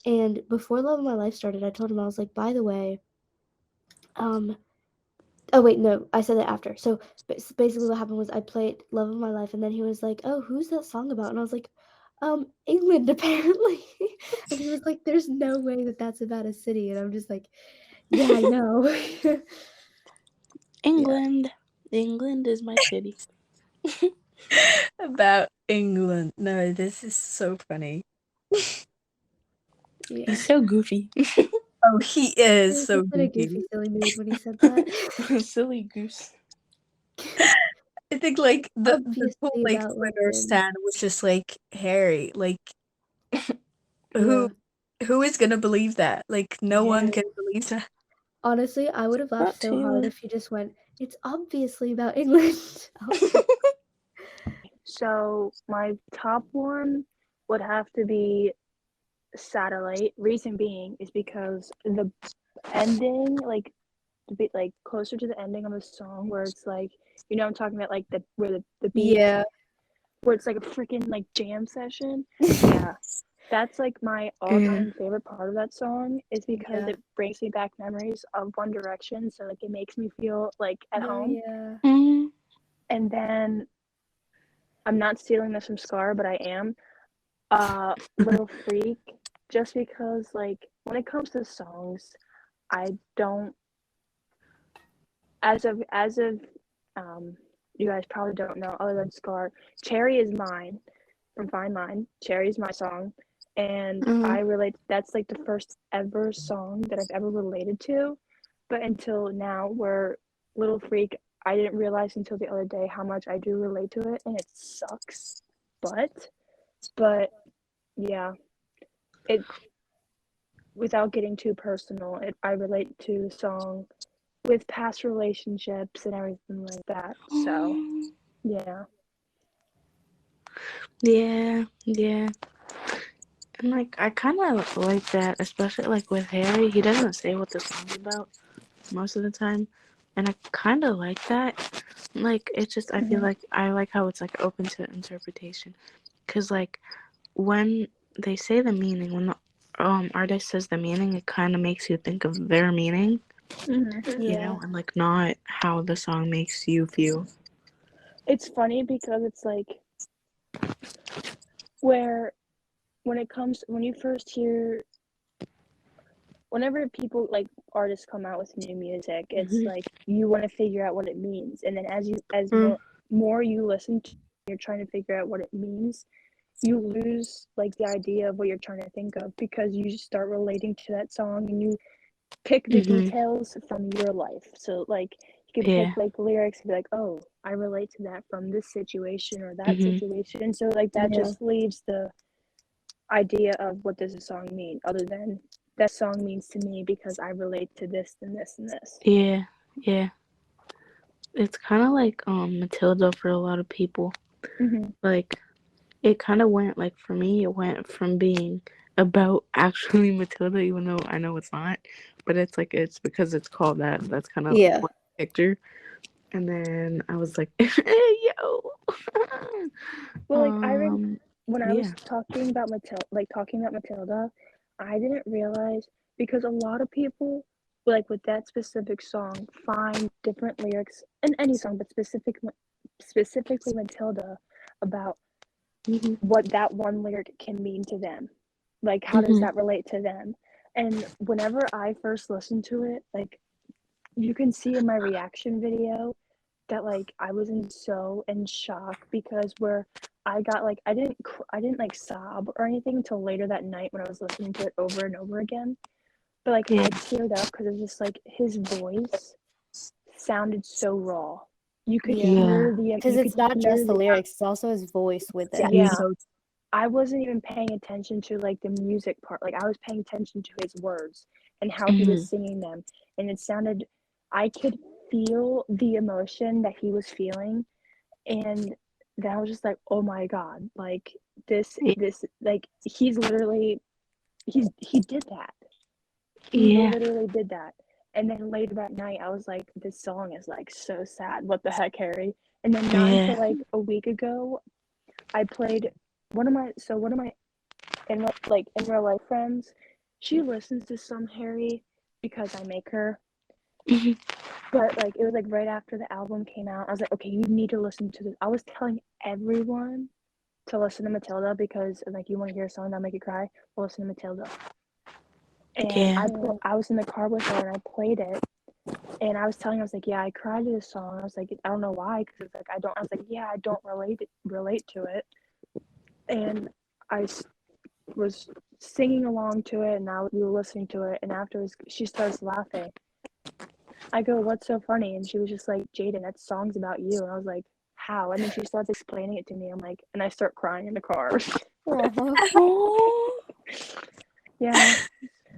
Speaker 2: And before Love of My Life started, I told him, I was like, by the way, oh wait, no, I said that after. So basically what happened was I played Love of My Life and then he was like, "Oh, who's that song about?" And I was like, England apparently." And he was like, "There's no way that that's about a city." And I'm just like, "Yeah, I know."
Speaker 1: England. England is my city.
Speaker 4: About England. No, this is so funny.
Speaker 2: Yeah.
Speaker 1: He's so goofy.
Speaker 4: Oh, he
Speaker 2: He
Speaker 4: is
Speaker 2: was
Speaker 4: so
Speaker 2: just in a
Speaker 4: goofy.
Speaker 2: goofy, silly mood when he said that.
Speaker 1: Silly goose.
Speaker 4: I think like the whole
Speaker 2: Obviously
Speaker 4: like
Speaker 2: about
Speaker 4: Twitter
Speaker 2: London.
Speaker 4: stand was just like Harry. Like
Speaker 2: Yeah.
Speaker 4: who is gonna believe that? Like no one
Speaker 1: Yeah.
Speaker 4: can believe that.
Speaker 2: Honestly, I would have
Speaker 1: Not
Speaker 2: laughed so hard
Speaker 1: too.
Speaker 2: if he just went, "It's obviously about England."
Speaker 3: So my top one would have to be Satellite. Reason being is because the ending, like the bit like closer to the ending of the song, where it's like, you know, I'm talking about like the beat,
Speaker 2: Yeah.
Speaker 3: where it's like a freaking like jam session. Yeah, that's like my all-time favorite part of that song, is because
Speaker 2: Yeah.
Speaker 3: it brings me back memories of One Direction. So like it makes me feel like at
Speaker 2: Oh,
Speaker 3: home.
Speaker 2: yeah.
Speaker 1: Mm.
Speaker 3: And then I'm not stealing this from Scar, but I am. Little Freak, just because like when it comes to songs, I don't, as of you guys probably don't know other than Scar, Cherry is mine from Fine Line. Cherry is my song, and I relate, that's like the first ever song that I've ever related to. But until now, where Little Freak, I didn't realize until the other day how much I do relate to it, and it sucks. But yeah, it, without getting too personal, I relate to the song with past relationships and everything like that. So yeah.
Speaker 1: Yeah. And like I kind of like that, especially like with Harry. He doesn't say what the song's about most of the time, and I kind of like that. Like it's just I feel like I like how it's like open to interpretation, cause like when they say the meaning, when the artist says the meaning, it kind of makes you think of their meaning, you know, and like not how the song makes you feel.
Speaker 3: It's funny because it's like where when it comes, when you first hear, whenever people like artists come out with new music, it's like you want to figure out what it means, and then as more you listen to, you're trying to figure out what it means, you lose like the idea of what you're trying to think of, because you just start relating to that song and you pick the details from your life. So like you can pick like lyrics and be like, oh, I relate to that from this situation or that situation. So like that just leaves the idea of what does a song mean, other than that song means to me because I relate to this and this and this.
Speaker 1: Yeah. It's kind of like Matilda for a lot of people. Like it kind of went like for me, it went from being about actually Matilda, even though I know it's not, but it's like it's because it's called that. That's kind of what I picture. And then I was like, hey, yo.
Speaker 3: Well, like I when I was
Speaker 1: Yeah.
Speaker 3: talking about Matilda, I didn't realize, because a lot of people like with that specific song find different lyrics in any song, but specifically Matilda, about what that one lyric can mean to them. Like how does that relate to them? And whenever I first listened to it, like you can see in my reaction video that like I was in shock, because where I got like I didn't like sob or anything until later that night when I was listening to it over and over again. But like I teared up because it was just like his voice sounded so raw. You could hear
Speaker 2: because it's not just the lyrics, it's also his voice with it.
Speaker 3: Yeah. I wasn't even paying attention to like the music part. Like I was paying attention to his words and how he was singing them, and it sounded, I could feel the emotion that he was feeling, and then I was just like, oh my god, like this like he's literally he did that. He literally did that. And then later that night I was like, this song is like so sad. What the heck, Harry? And then not until like a week ago, I played one of my in real life friends. She listens to some Harry because I make her. But like it was like right after the album came out, I was like, okay, you need to listen to this. I was telling everyone to listen to Matilda, because like, you want to hear a song that'll make you cry? Well, listen to Matilda. And I was in the car with her and I played it, and I was telling her, I was like, yeah, I cried to this song. I was like, I don't know why, because it's like I was like, yeah, I don't relate to it. And I was singing along to it, and now we were listening to it, and afterwards she starts laughing. I go, what's so funny? And she was just like, Jaden, that song's about you. And I was like, how? And then she starts explaining it to me. I'm like, and I start crying in the car. Yeah.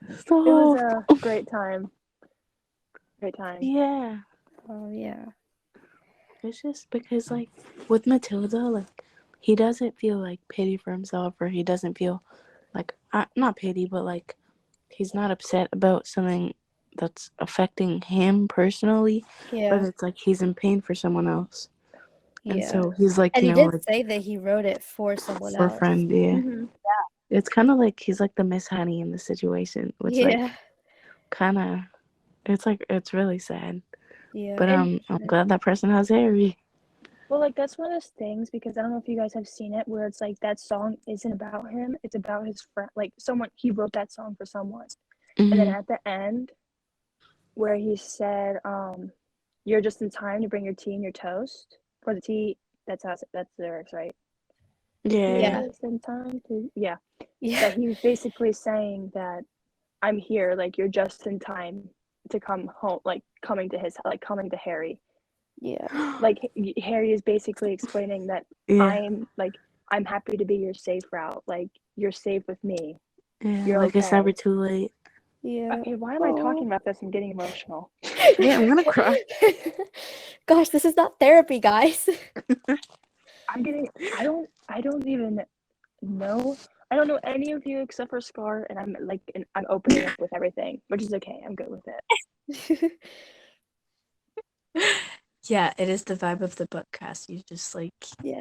Speaker 3: It was a great time. Great time.
Speaker 1: Yeah.
Speaker 2: Oh yeah.
Speaker 1: It's just because, like, with Matilda, like, he doesn't feel, like, pity for himself, or he doesn't feel, like, not pity, but, like, he's not upset about something that's affecting him personally, but
Speaker 2: Yeah.
Speaker 1: it's, like, he's in pain for someone else. And
Speaker 2: Yeah.
Speaker 1: so he's, like,
Speaker 2: And
Speaker 1: you
Speaker 2: he
Speaker 1: know,
Speaker 2: did
Speaker 1: like,
Speaker 2: say that he wrote it for someone
Speaker 1: for a
Speaker 2: else.
Speaker 1: friend, yeah.
Speaker 3: Mm-hmm.
Speaker 1: It's kind of like he's, like, the Miss Honey in the situation, which, like,
Speaker 2: Yeah.
Speaker 1: kind of, it's, like, it's really sad.
Speaker 2: Yeah.
Speaker 1: But, I'm glad that person has Harry.
Speaker 3: Well, like, that's one of those things, because I don't know if you guys have seen it, where it's like that song isn't about him, it's about his friend. Like, someone, he wrote that song for someone. And then
Speaker 1: Mm-hmm.
Speaker 3: at the end, where he said, you're just in time to bring your tea and your toast. For the tea, that's the lyrics, right?
Speaker 1: Yeah.
Speaker 3: Just in time to, yeah.
Speaker 2: Yeah.
Speaker 3: That he was basically saying that I'm here, like, you're just in time to come home, like, coming to Harry.
Speaker 2: Yeah.
Speaker 3: Like, Harry is basically explaining that
Speaker 1: Yeah.
Speaker 3: I'm happy to be your safe route. Like, you're safe with me.
Speaker 1: Yeah,
Speaker 3: You're
Speaker 1: like, it's never
Speaker 3: okay.
Speaker 1: too late.
Speaker 2: Yeah.
Speaker 3: Okay, why am I talking about this? I'm getting emotional.
Speaker 1: Yeah, I'm gonna cry.
Speaker 2: Gosh, this is not therapy, guys.
Speaker 3: I don't even know. I don't know any of you except for Scar, and I'm opening up with everything, which is okay. I'm good with it.
Speaker 4: Yeah, it is the vibe of the podcast. You just like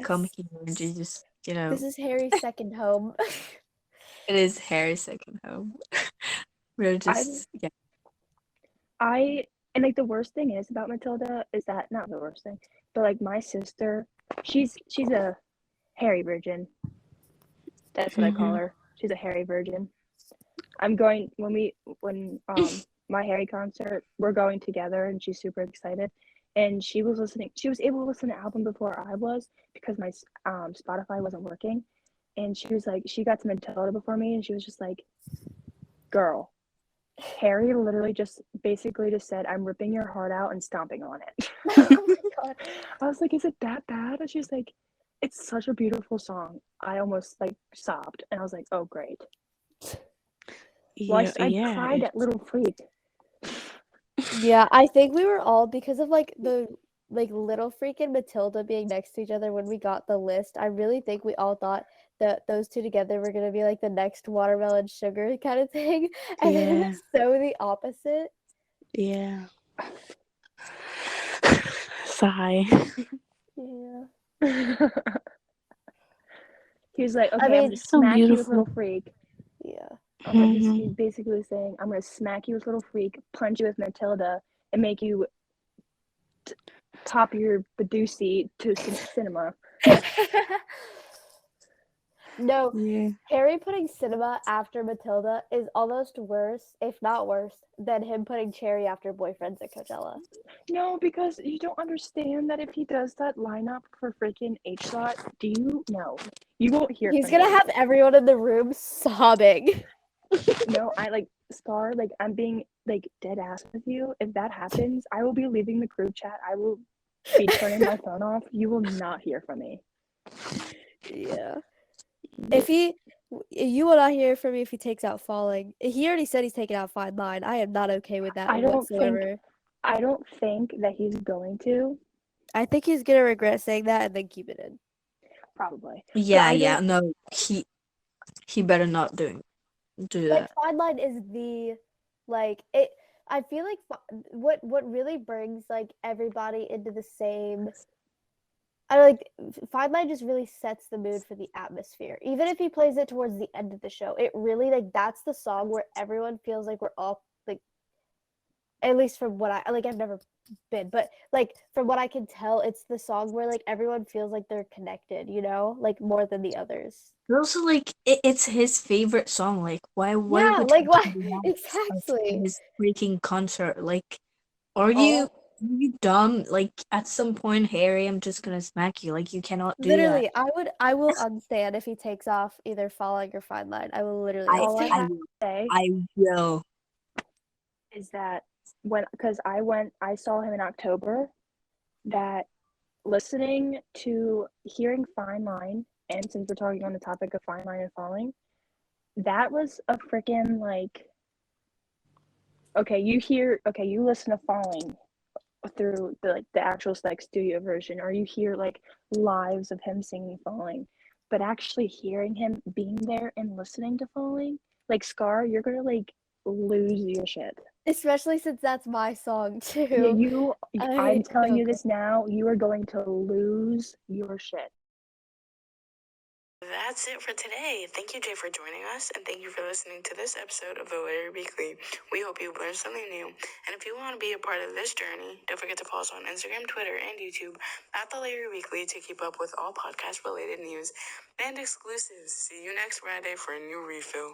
Speaker 4: come
Speaker 2: Yes.
Speaker 4: here and you just, you know,
Speaker 2: This is Harry's second home.
Speaker 4: it is Harry's second home. We're just
Speaker 3: And like the worst thing is about Matilda is that, not the worst thing, but like my sister, she's a Harry virgin. That's what I call her. She's a Harry virgin. I'm going when my Harry concert, we're going together, and she's super excited. And she was able to listen to the album before I was, because my Spotify wasn't working. And she was like, she got to Matilda before me, and she was just like, girl, Harry literally just basically just said, I'm ripping your heart out and stomping on it.
Speaker 2: Oh my god.
Speaker 3: I was like, is it that bad? And she's like, it's such a beautiful song. I almost like sobbed, and I was like, oh great. Well, I cried at Little Freak.
Speaker 2: Yeah, I think we were all, because of like the Little Freak and Matilda being next to each other when we got the list. I really think we all thought that those two together were gonna be like the next Watermelon Sugar kind of thing, and then it was so the opposite.
Speaker 1: Yeah. Sigh.
Speaker 2: Yeah.
Speaker 3: He was like, okay,
Speaker 2: I mean,
Speaker 3: I'm gonna
Speaker 1: so
Speaker 3: smack you with
Speaker 1: beautiful.
Speaker 3: Little Freak.
Speaker 2: Yeah.
Speaker 3: He's basically saying, I'm gonna smack you with Little Freak, punch you with Matilda, and make you pop your Badoosie to cinema.
Speaker 2: No,
Speaker 1: Yeah.
Speaker 2: Harry putting Cinema after Matilda is almost worse, if not worse, than him putting Cherry after Boyfriends at Coachella.
Speaker 3: No, because you don't understand that if he does that lineup for freaking H-Slot, do you know? You won't hear
Speaker 2: He's
Speaker 3: from
Speaker 2: gonna
Speaker 3: me.
Speaker 2: have everyone in the room sobbing.
Speaker 3: No, I like Scar, like I'm being like dead ass with you. If that happens, I will be leaving the group chat. I will be turning my phone off. You will not hear from me.
Speaker 2: Yeah. You will not hear from me if he takes out Falling. He already said he's taking out Fine Line. I am not okay with that whatsoever.
Speaker 3: I don't think that he's going to.
Speaker 2: I think he's gonna regret saying that and then keep it in.
Speaker 3: Probably.
Speaker 4: yeah. No, he better not do
Speaker 2: Like,
Speaker 4: that.
Speaker 2: Fine Line is the, like, it. I feel like what really brings like everybody into the same. I like Fine Line just really sets the mood for the atmosphere. Even if he plays it towards the end of the show, it really, like, that's the song where everyone feels like we're all like, at least from what I like, I've never been, but like from what I can tell, it's the song where like everyone feels like they're connected, you know, like more than the others.
Speaker 4: But also, like, it's his favorite song. Like, why
Speaker 2: Yeah,
Speaker 4: would
Speaker 2: like
Speaker 4: he
Speaker 2: what
Speaker 4: do that at
Speaker 2: exactly?
Speaker 4: his freaking concert? Like, are you dumb? Like, at some point, Harry, I'm just gonna smack you. Like, you cannot do that.
Speaker 2: Literally, I will unstand if he takes off either Falling or Fine Line. I will literally
Speaker 3: All I
Speaker 2: unstand.
Speaker 3: have to say
Speaker 4: I will.
Speaker 3: is that because I saw him in October, that hearing Fine Line, and since we're talking on the topic of Fine Line and Falling, that was a freaking like okay, you listen to Falling through the actual like studio version, or you hear like lives of him singing Falling, but actually hearing him being there and listening to Falling, like Scar, you're gonna like lose your shit.
Speaker 2: Especially since that's my song too.
Speaker 3: Yeah, I'm telling you
Speaker 2: okay.
Speaker 3: this now, you are going to lose your shit.
Speaker 1: That's it for today. Thank you, Jay, for joining us, and thank you for listening to this episode of The Larry Weekly. We hope you've learned something new, and if you want to be a part of this journey, don't forget to follow us on Instagram, Twitter, and YouTube at The Larry Weekly to keep up with all podcast-related news and exclusives. See you next Friday for a new refill.